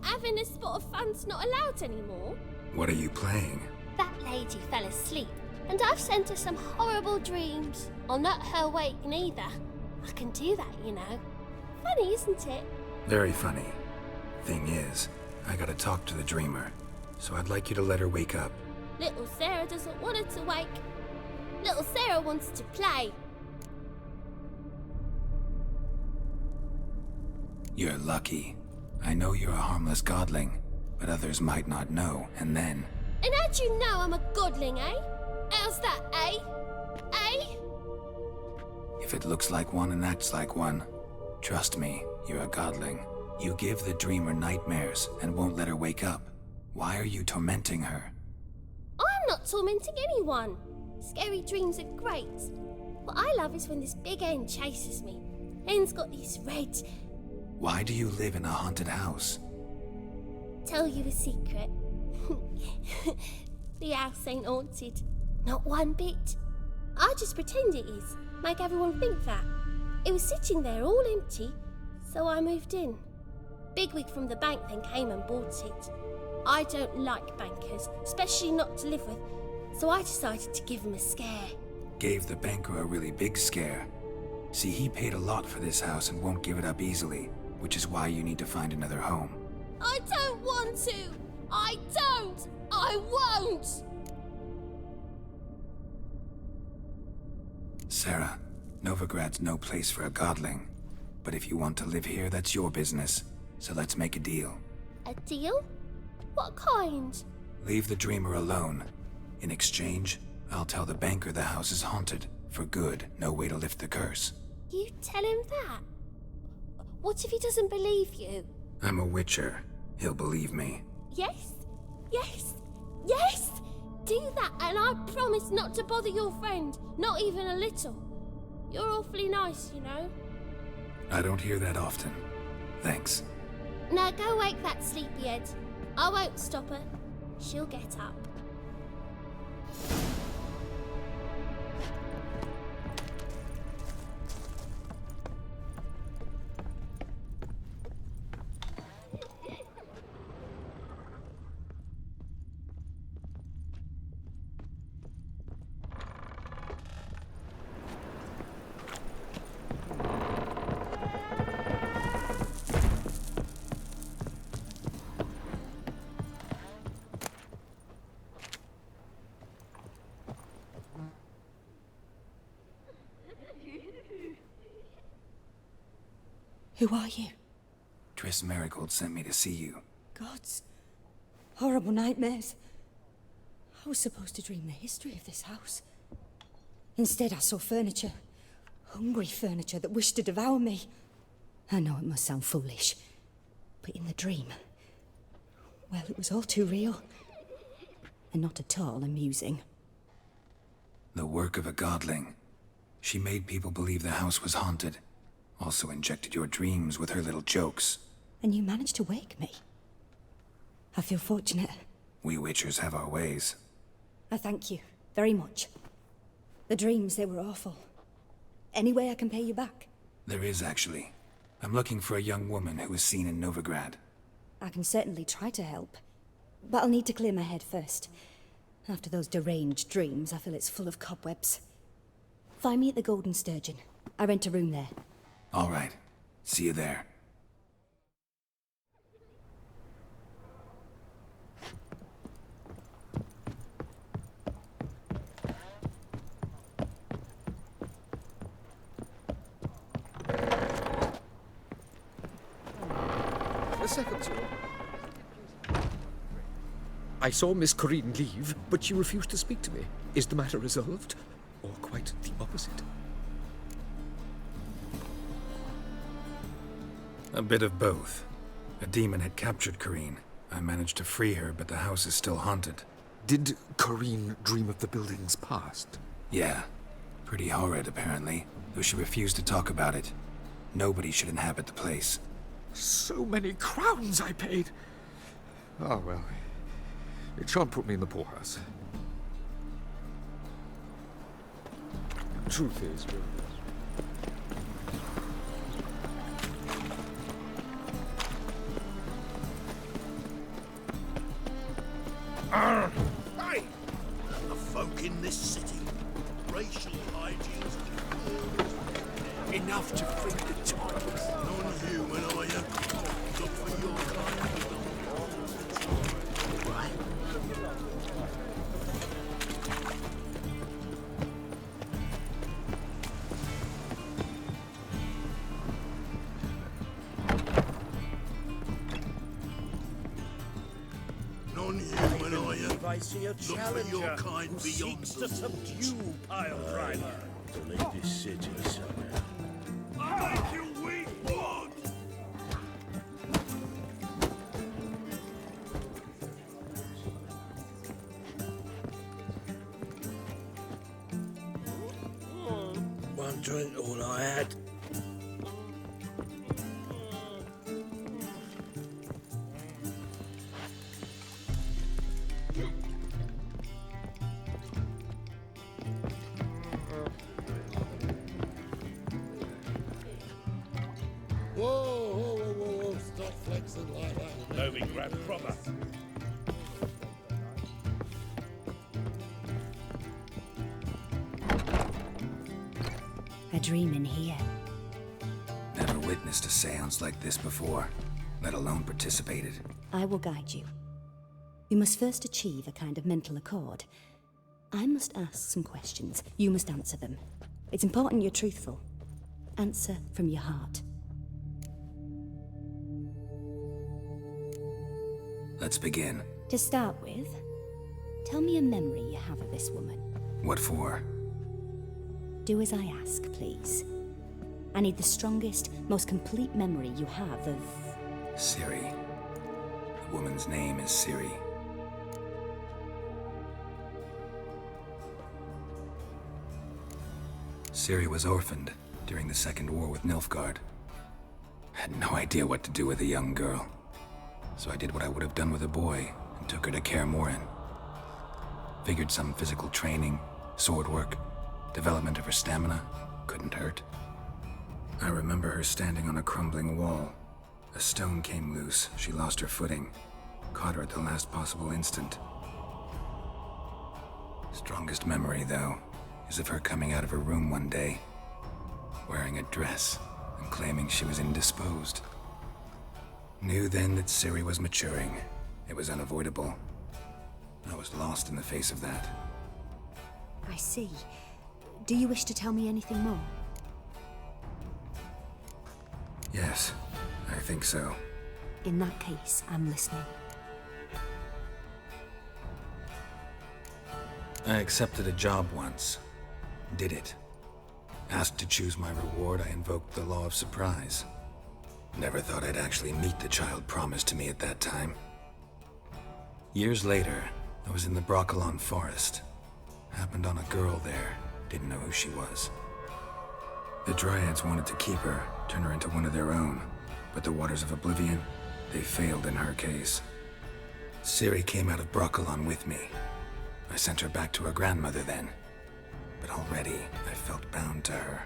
Having a spot of fun's not allowed anymore. What are you playing? That lady fell asleep, and I've sent her some horrible dreams. I'll not her wake neither. I can do that, you know. Funny, isn't it? Very funny. Thing is, I gotta talk to the dreamer, so I'd like you to let her wake up. Little Sarah doesn't want her to wake. Little Sarah wants to play. You're lucky. I know you're a harmless godling, but others might not know, and then... And how'd you know I'm a godling, eh? How's that, eh? Eh? If it looks like one and acts like one, trust me, you're a godling. You give the dreamer nightmares and won't let her wake up. Why are you tormenting her? I'm not tormenting anyone. Scary dreams are great. What I love is when this big hen chases me. Hen's got these red... Why do you live in a haunted house? Tell you a secret. The house ain't haunted. Not one bit. I just pretend it is. Make everyone think that. It was sitting there all empty, so I moved in. Bigwig from the bank then came and bought it. I don't like bankers, especially not to live with, so I decided to give him a scare. Gave the banker a really big scare. See, he paid a lot for this house and won't give it up easily, which is why you need to find another home. I don't want to! I don't! I won't! Sarah, Novigrad's no place for a godling. But if you want to live here, that's your business. So let's make a deal. A deal? What kind? Leave the dreamer alone. In exchange, I'll tell the banker the house is haunted. For good, no way to lift the curse. You tell him that? What if he doesn't believe you? I'm a witcher. He'll believe me. Yes? Yes? Yes! Do that, and I promise not to bother your friend. Not even a little. You're awfully nice, you know. I don't hear that often. Thanks. Now go wake that sleepyhead. I won't stop her. She'll get up. Who are you? Triss Marigold sent me to see you. Gods. Horrible nightmares. I was supposed to dream the history of this house. Instead, I saw furniture. Hungry furniture that wished to devour me. I know it must sound foolish, but in the dream, well, it was all too real. And not at all amusing. The work of a godling. She made people believe the house was haunted. Also injected your dreams with her little jokes. And you managed to wake me. I feel fortunate. We Witchers have our ways. I thank you very much. The dreams, they were awful. Any way I can pay you back? There is, actually. I'm looking for a young woman who was seen in Novigrad. I can certainly try to help. But I'll need to clear my head first. After those deranged dreams, I feel it's full of cobwebs. Find me at the Golden Sturgeon. I rent a room there. All right. See you there. A second, sir. I saw Miss Corinne leave, but she refused to speak to me. Is the matter resolved? Or quite the opposite? A bit of both. A demon had captured Corinne. I managed to free her, but the house is still haunted. Did Corinne dream of the building's past? Yeah. Pretty horrid, apparently, though she refused to talk about it. Nobody should inhabit the place. So many crowns I paid! Ah, well. It shan't put me in the poorhouse. Truth is, Hey! The folk in this city. Racial hygiene's enough to feed the times. Non-human, are you? Look for your kind. Non-human, are you? If I see a Look for challenger your kind who beyond seeks the to subdue pile driver. To leave this city somehow. Make you weak blood! One drink, all I had. Whoa, stop flexing like that. Novigrad proper. A dream in here. Never witnessed a seance like this before, let alone participated. I will guide you. You must first achieve a kind of mental accord. I must ask some questions. You must answer them. It's important you're truthful. Answer from your heart. Let's begin. To start with, tell me a memory you have of this woman. What for? Do as I ask, please. I need the strongest, most complete memory you have of... Ciri. The woman's name is Ciri. Ciri was orphaned during the Second War with Nilfgaard. Had no idea what to do with a young girl. so I did what I would have done with a boy and took her to Kaer Morhen. Figured some physical training, sword work, development of her stamina couldn't hurt. I remember her standing on a crumbling wall. A stone came loose, she lost her footing, caught her at the last possible instant. Strongest memory, though, is of her coming out of her room one day, wearing a dress and claiming she was indisposed. Knew then that Ciri was maturing. It was unavoidable. I was lost in the face of that. I see. Do you wish to tell me anything more? Yes, I think so. In that case, I'm listening. I accepted a job once. Did it. Asked to choose my reward, I invoked the law of surprise. Never thought I'd actually meet the child promised to me at that time. Years later, I was in the Broccolon forest. Happened on a girl there. Didn't know who she was. The Dryads wanted to keep her, turn her into one of their own. But the Waters of Oblivion, they failed in her case. Ciri came out of Broccolon with me. I sent her back to her grandmother then. But already, I felt bound to her.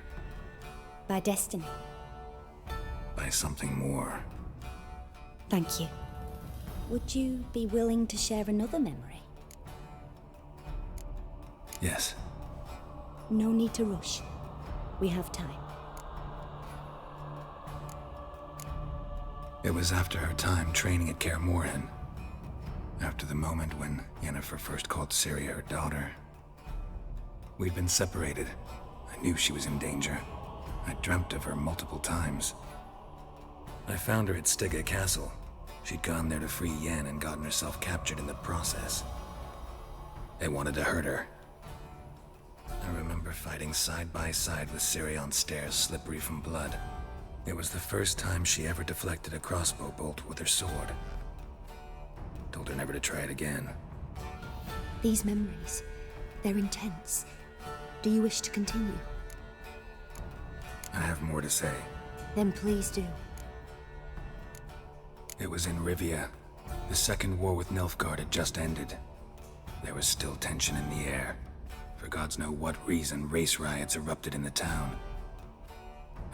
By destiny. By something more. Thank you. Would you be willing to share another memory? Yes. No need to rush. We have time. It was after her time training at Kaer Morhen. After the moment when Yennefer first called Ciri her daughter. We'd been separated. I knew she was in danger. I dreamt of her multiple times. I found her at Stygga Castle. She'd gone there to free Yen and gotten herself captured in the process. They wanted to hurt her. I remember fighting side by side with Ciri on stairs slippery from blood. It was the first time she ever deflected a crossbow bolt with her sword. Told her never to try it again. These memories, they're intense. Do you wish to continue? I have more to say. Then please do. It was in Rivia. The second war with Nilfgaard had just ended. There was still tension in the air. For gods know what reason, race riots erupted in the town.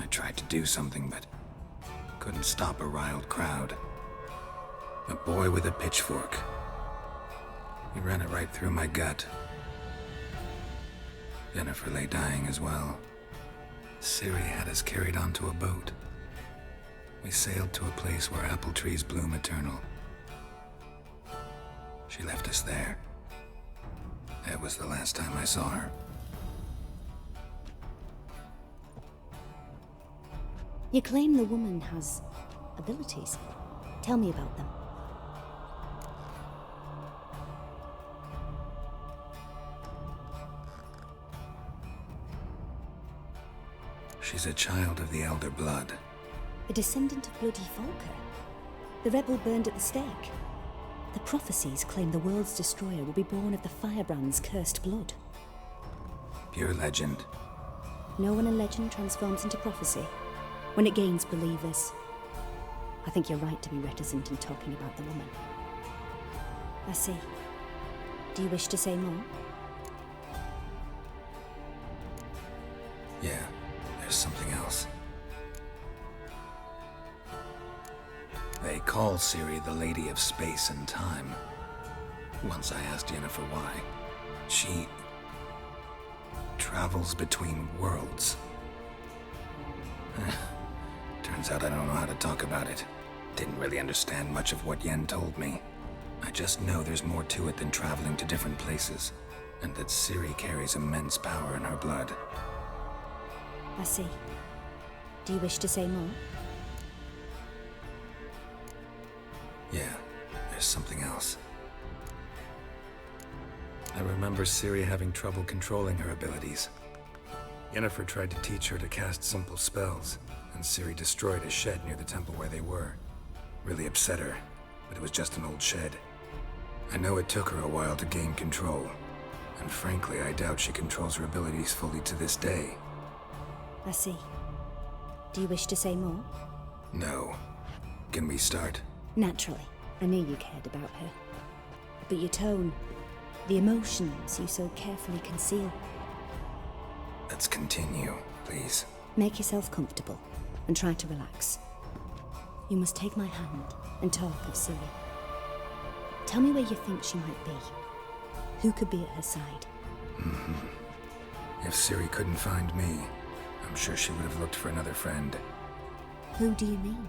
I tried to do something, but couldn't stop a riled crowd. A boy with a pitchfork. He ran it right through my gut. Yennefer lay dying as well. Ciri had us carried onto a boat. We sailed to a place where apple trees bloom eternal. She left us there. That was the last time I saw her. You claim the woman has abilities. Tell me about them. She's a child of the Elder Blood. A descendant of bloody Volker. The rebel burned at the stake. The prophecies claim the world's destroyer will be born of the Firebrand's cursed blood. Pure legend. No one in legend transforms into prophecy. When it gains believers. I think you're right to be reticent in talking about the woman. I see. Do you wish to say more? Yeah, there's something else. They call Ciri the Lady of Space and Time. Once I asked Yennefer why. She travels between worlds. Turns out I don't know how to talk about it. Didn't really understand much of what Yen told me. I just know there's more to it than traveling to different places, and that Ciri carries immense power in her blood. I see. Do you wish to say more? Yeah, there's something else. I remember Ciri having trouble controlling her abilities. Yennefer tried to teach her to cast simple spells, and Ciri destroyed a shed near the temple where they were. Really upset her, but it was just an old shed. I know it took her a while to gain control, and frankly, I doubt she controls her abilities fully to this day. I see. Do you wish to say more? No. Can we start? Naturally. I knew you cared about her. But your tone, the emotions you so carefully conceal. Let's continue, please. Make yourself comfortable and try to relax. You must take my hand and talk of Ciri. Tell me where you think she might be. Who could be at her side? If Ciri couldn't find me, I'm sure she would have looked for another friend. Who do you mean?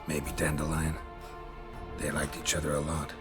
Maybe Dandelion. They liked each other a lot.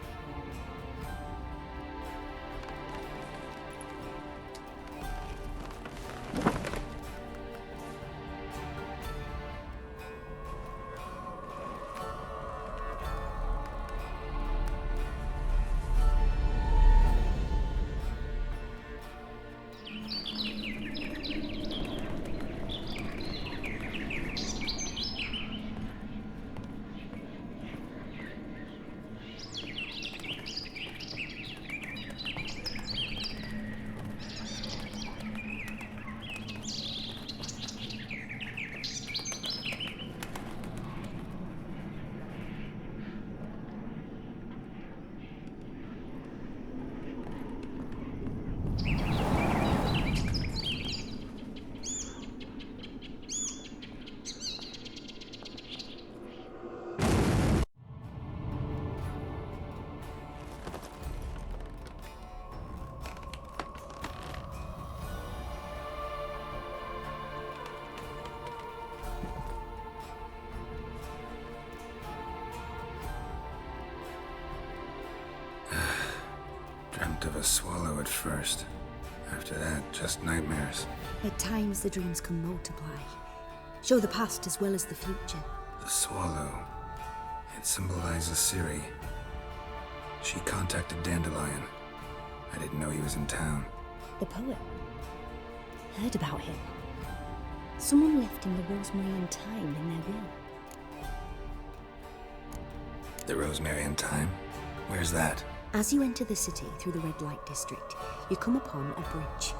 Dreamt of a swallow at first. After that, just nightmares. At times the dreams can multiply. Show the past as well as the future. The swallow. It symbolizes Ciri. She contacted Dandelion. I didn't know he was in town. The poet. Heard about him. Someone left him the rosemary and thyme in their will. The rosemary and thyme? Where's that? As you enter the city through the red light district, you come upon a bridge.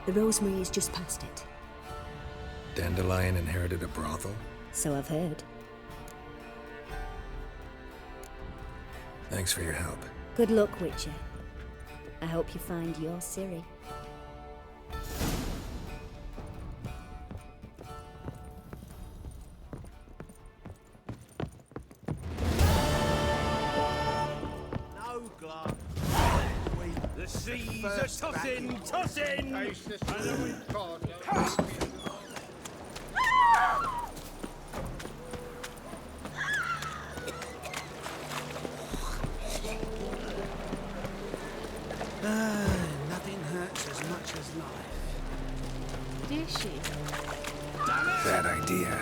The rosemary is just past it. Dandelion inherited a brothel? So I've heard. Thanks for your help. Good luck, Witcher. I hope you find your Ciri. The seas are tossing, tossing! Nothing hurts as much as life. Did she? Bad idea.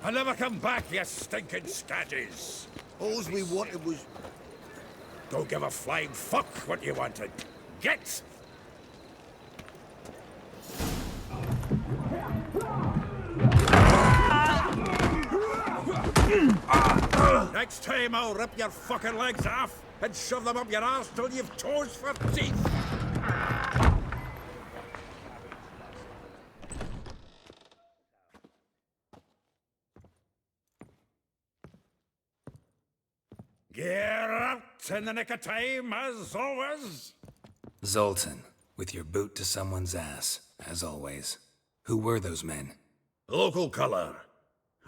I'll never come back, you stinking scadges. All we wanted was... Don't give a flying fuck what you wanted. Get! Next time I'll rip your fucking legs off and shove them up your arse till you've toes for teeth. Gear out in the nick of time, as always. Zoltan, with your boot to someone's ass, as always. Who were those men? Local colour.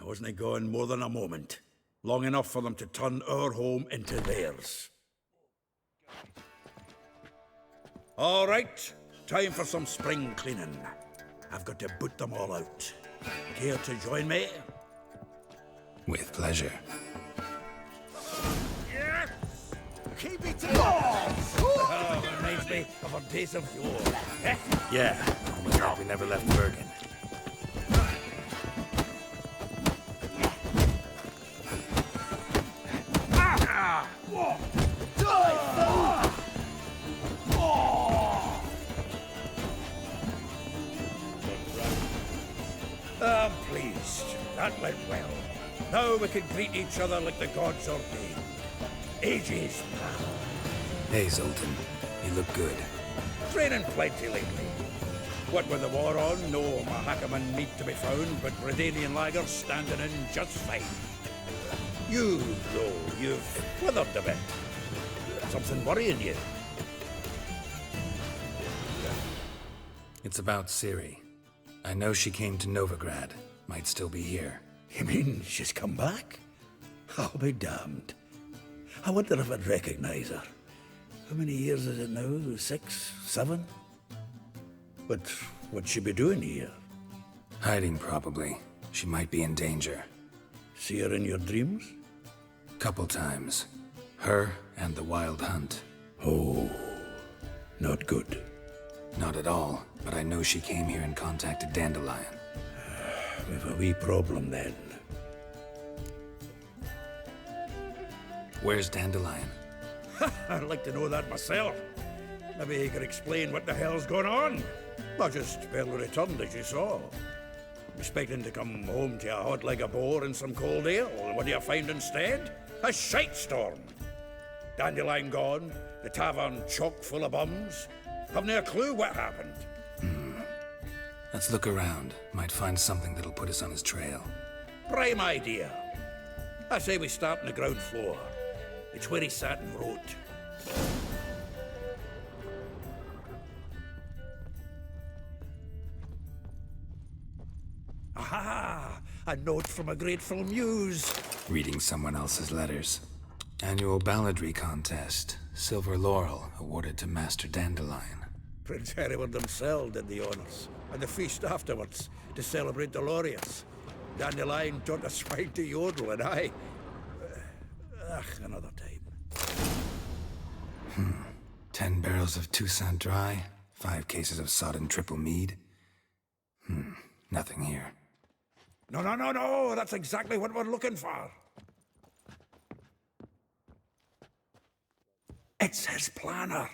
I wasn't gone more than a moment. Long enough for them to turn our home into theirs. All right, time for some spring cleaning. I've got to boot them all out. Care to join me? With pleasure. Yes! Keep it oh, reminds me of our days of yore. Eh? Yeah, almost like we never left Bergen. I'm pleased. That went well. Now we can greet each other like the gods ordained. Ages, pal. Hey, Zoltan. You look good. Training plenty lately. What with the war on, no Mahakaman meat to be found, but Redanian lagers standing in just fine. You, though, you've withered a bit. Something worrying you? It's about Ciri. I know she came to Novigrad. Might still be here. You mean she's come back? I'll be damned. I wonder if I'd recognize her. How many years is it now? 6, 7? But what'd she be doing here? Hiding, probably. She might be in danger. See her in your dreams? Couple times. Her and the Wild Hunt. Oh, not good. Not at all, but I know she came here and contacted Dandelion. We've a wee problem then. Where's Dandelion? I'd like to know that myself. Maybe he could explain what the hell's going on. I just barely returned, as you saw. Expecting to come home to a hot leg of boar and some cold ale. What do you find instead? A shite storm. Dandelion gone, the tavern chock full of bums. Haven't a clue what happened. Let's look around. Might find something that'll put us on his trail. Prime idea. I say we start on the ground floor. It's where he sat and wrote. Aha! A note from a grateful muse. Reading someone else's letters. Annual balladry contest. Silver laurel awarded to Master Dandelion. Prince Hereward himself did the honours. And the feast afterwards, to celebrate the laureates. Dandelion taught a swine to yodel, and I... another time. 10 barrels of Toussaint Dry, 5 cases of sodden triple mead. Nothing here. No, that's exactly what we're looking for. It's his planner.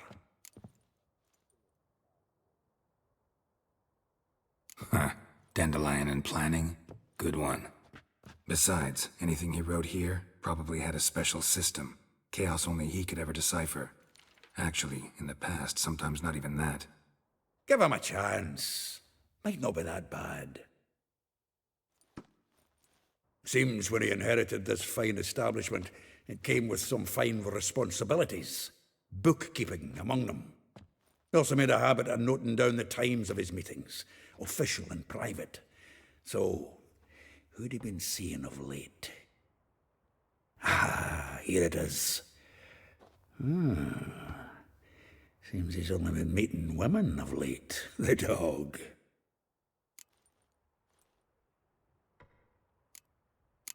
Dandelion and planning? Good one. Besides, anything he wrote here probably had a special system. Chaos only he could ever decipher. Actually, in the past, sometimes not even that. Give him a chance. Might not be that bad. Seems when he inherited this fine establishment, it came with some fine responsibilities. Bookkeeping among them. He also made a habit of noting down the times of his meetings, official and private. So, who'd he been seeing of late? Here it is. Seems he's only been meeting women of late, the dog.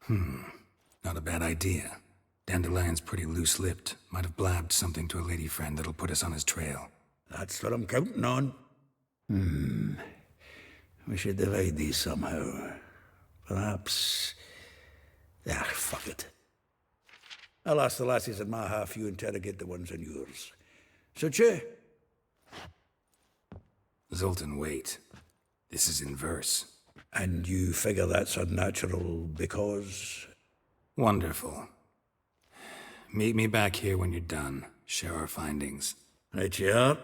Not a bad idea. Dandelion's pretty loose-lipped. Might have blabbed something to a lady friend that'll put us on his trail. That's what I'm counting on. We should divide these somehow. Perhaps... fuck it. I'll ask the lassies in my half, you interrogate the ones in yours. Suit you? Zoltan, wait. This is in verse. And you figure that's unnatural because... Wonderful. Meet me back here when you're done. Share our findings. Right you are.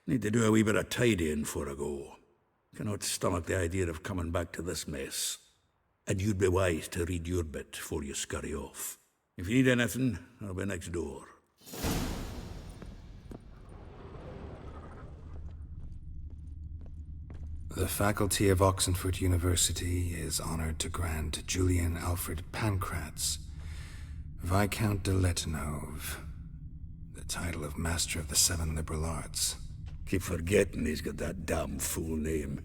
Need to do a wee bit of tidying before I go. Cannot stomach the idea of coming back to this mess. And you'd be wise to read your bit before you scurry off. If you need anything, I'll be next door. The faculty of Oxenford University is honored to grant Julian Alfred Pancratz, Viscount de Letenove, the title of Master of the Seven Liberal Arts. Keep forgetting he's got that damn fool name.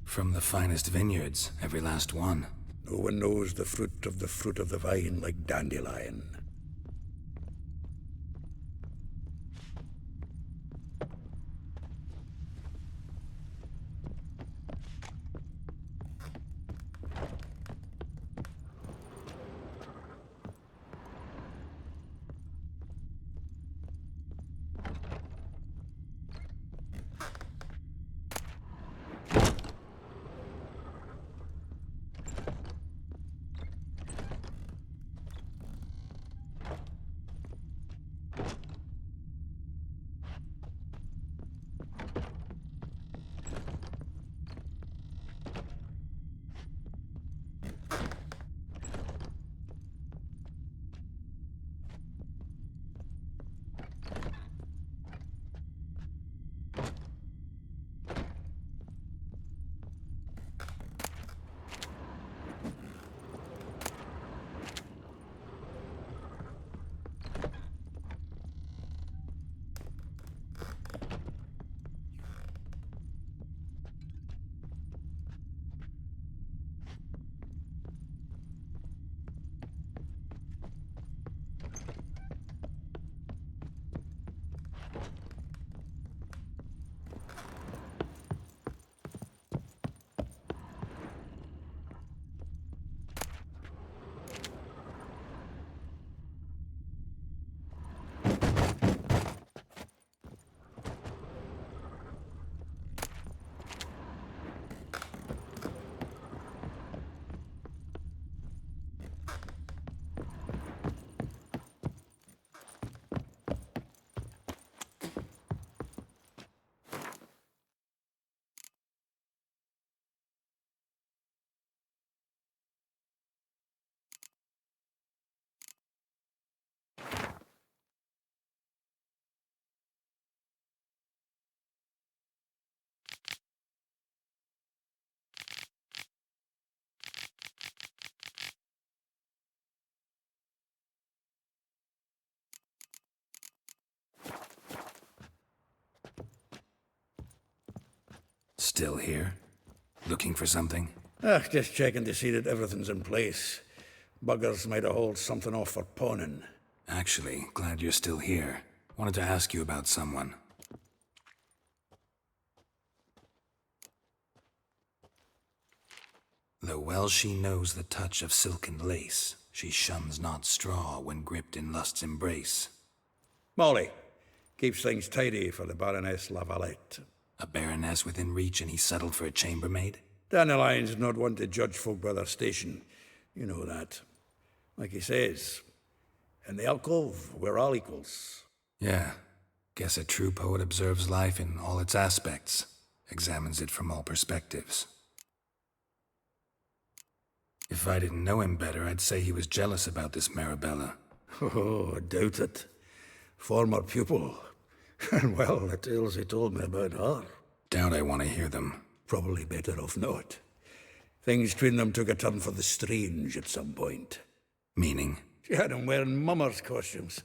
From the finest vineyards, every last one. No one knows the fruit of the vine like Dandelion. Still here? Looking for something? Just checking to see that everything's in place. Buggers might have hauled something off for pawning. Actually, glad you're still here. Wanted to ask you about someone. Though well she knows the touch of silken lace, she shuns not straw when gripped in lust's embrace. Molly, keeps things tidy for the Baroness Lavalette. A baroness within reach and he settled for a chambermaid? Dandelion's not one to judge folk by their station. You know that. Like he says, in the alcove, we're all equals. Yeah. Guess a true poet observes life in all its aspects, examines it from all perspectives. If I didn't know him better, I'd say he was jealous about this Marabella. Oh, I doubt it. Former pupil. And well, the tales he told me about her. Doubt I want to hear them. Probably better off not. Things between them took a turn for the strange at some point. Meaning? She had him wearing mummers' costumes.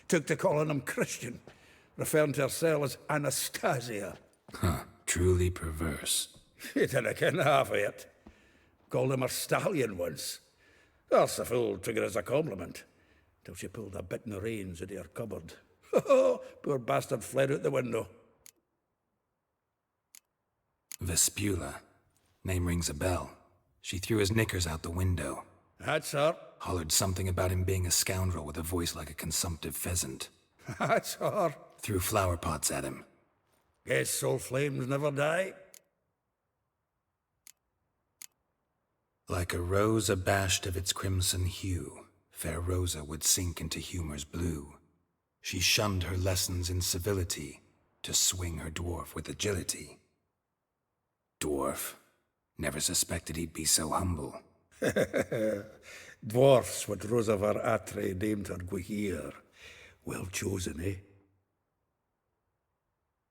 Took to calling him Christian, referring to herself as Anastasia. Huh, truly perverse. She didn't ken half of it. Called him a stallion once. Else the fool took it as a compliment, till she pulled a bit in the reins out of her cupboard. Poor bastard fled out the window. Vespula. Name rings a bell. She threw his knickers out the window. That's her. Hollered something about him being a scoundrel with a voice like a consumptive pheasant. That's her. Threw flower pots at him. Guess soul flames never die. Like a rose abashed of its crimson hue, fair Rosa would sink into humor's blue. She shunned her lessons in civility, to swing her dwarf with agility. Dwarf. Never suspected he'd be so humble. Dwarfs what Rosa var Atre named her Guihir. Well chosen, eh?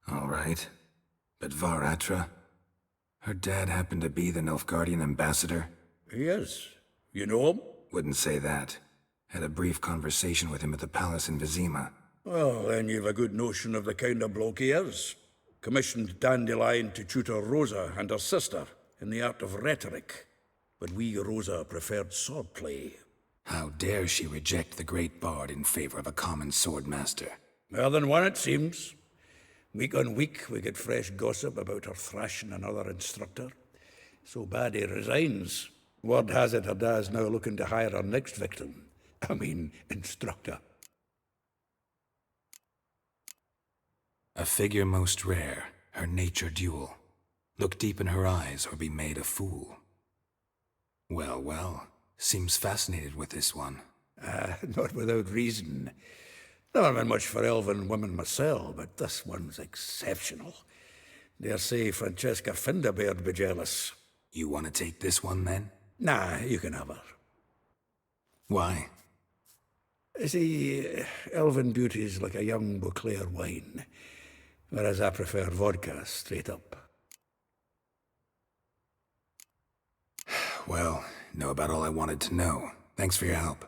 All right. But Var Atra? Her dad happened to be the Nilfgaardian ambassador? Yes. You know him? Wouldn't say that. Had a brief conversation with him at the palace in Vizima. Well, then you've a good notion of the kind of bloke he is. Commissioned Dandelion to tutor Rosa and her sister in the art of rhetoric. But we, Rosa, preferred swordplay. How dare she reject the great bard in favor of a common swordmaster? More than one, it seems. Week on week, we get fresh gossip about her thrashing another instructor. So bad he resigns. Word has it her dad's now looking to hire her next victim. I mean, instructor. A figure most rare, her nature dual. Look deep in her eyes or be made a fool. Well, well, seems fascinated with this one. Not without reason. Never been much for elven women myself, but this one's exceptional. Dare say Francesca Finderbeard be jealous. You want to take this one, then? Nah, you can have her. Why? See, elven beauty's like a young Beauclair wine, whereas I prefer vodka straight up. Well, know about all I wanted to know. Thanks for your help.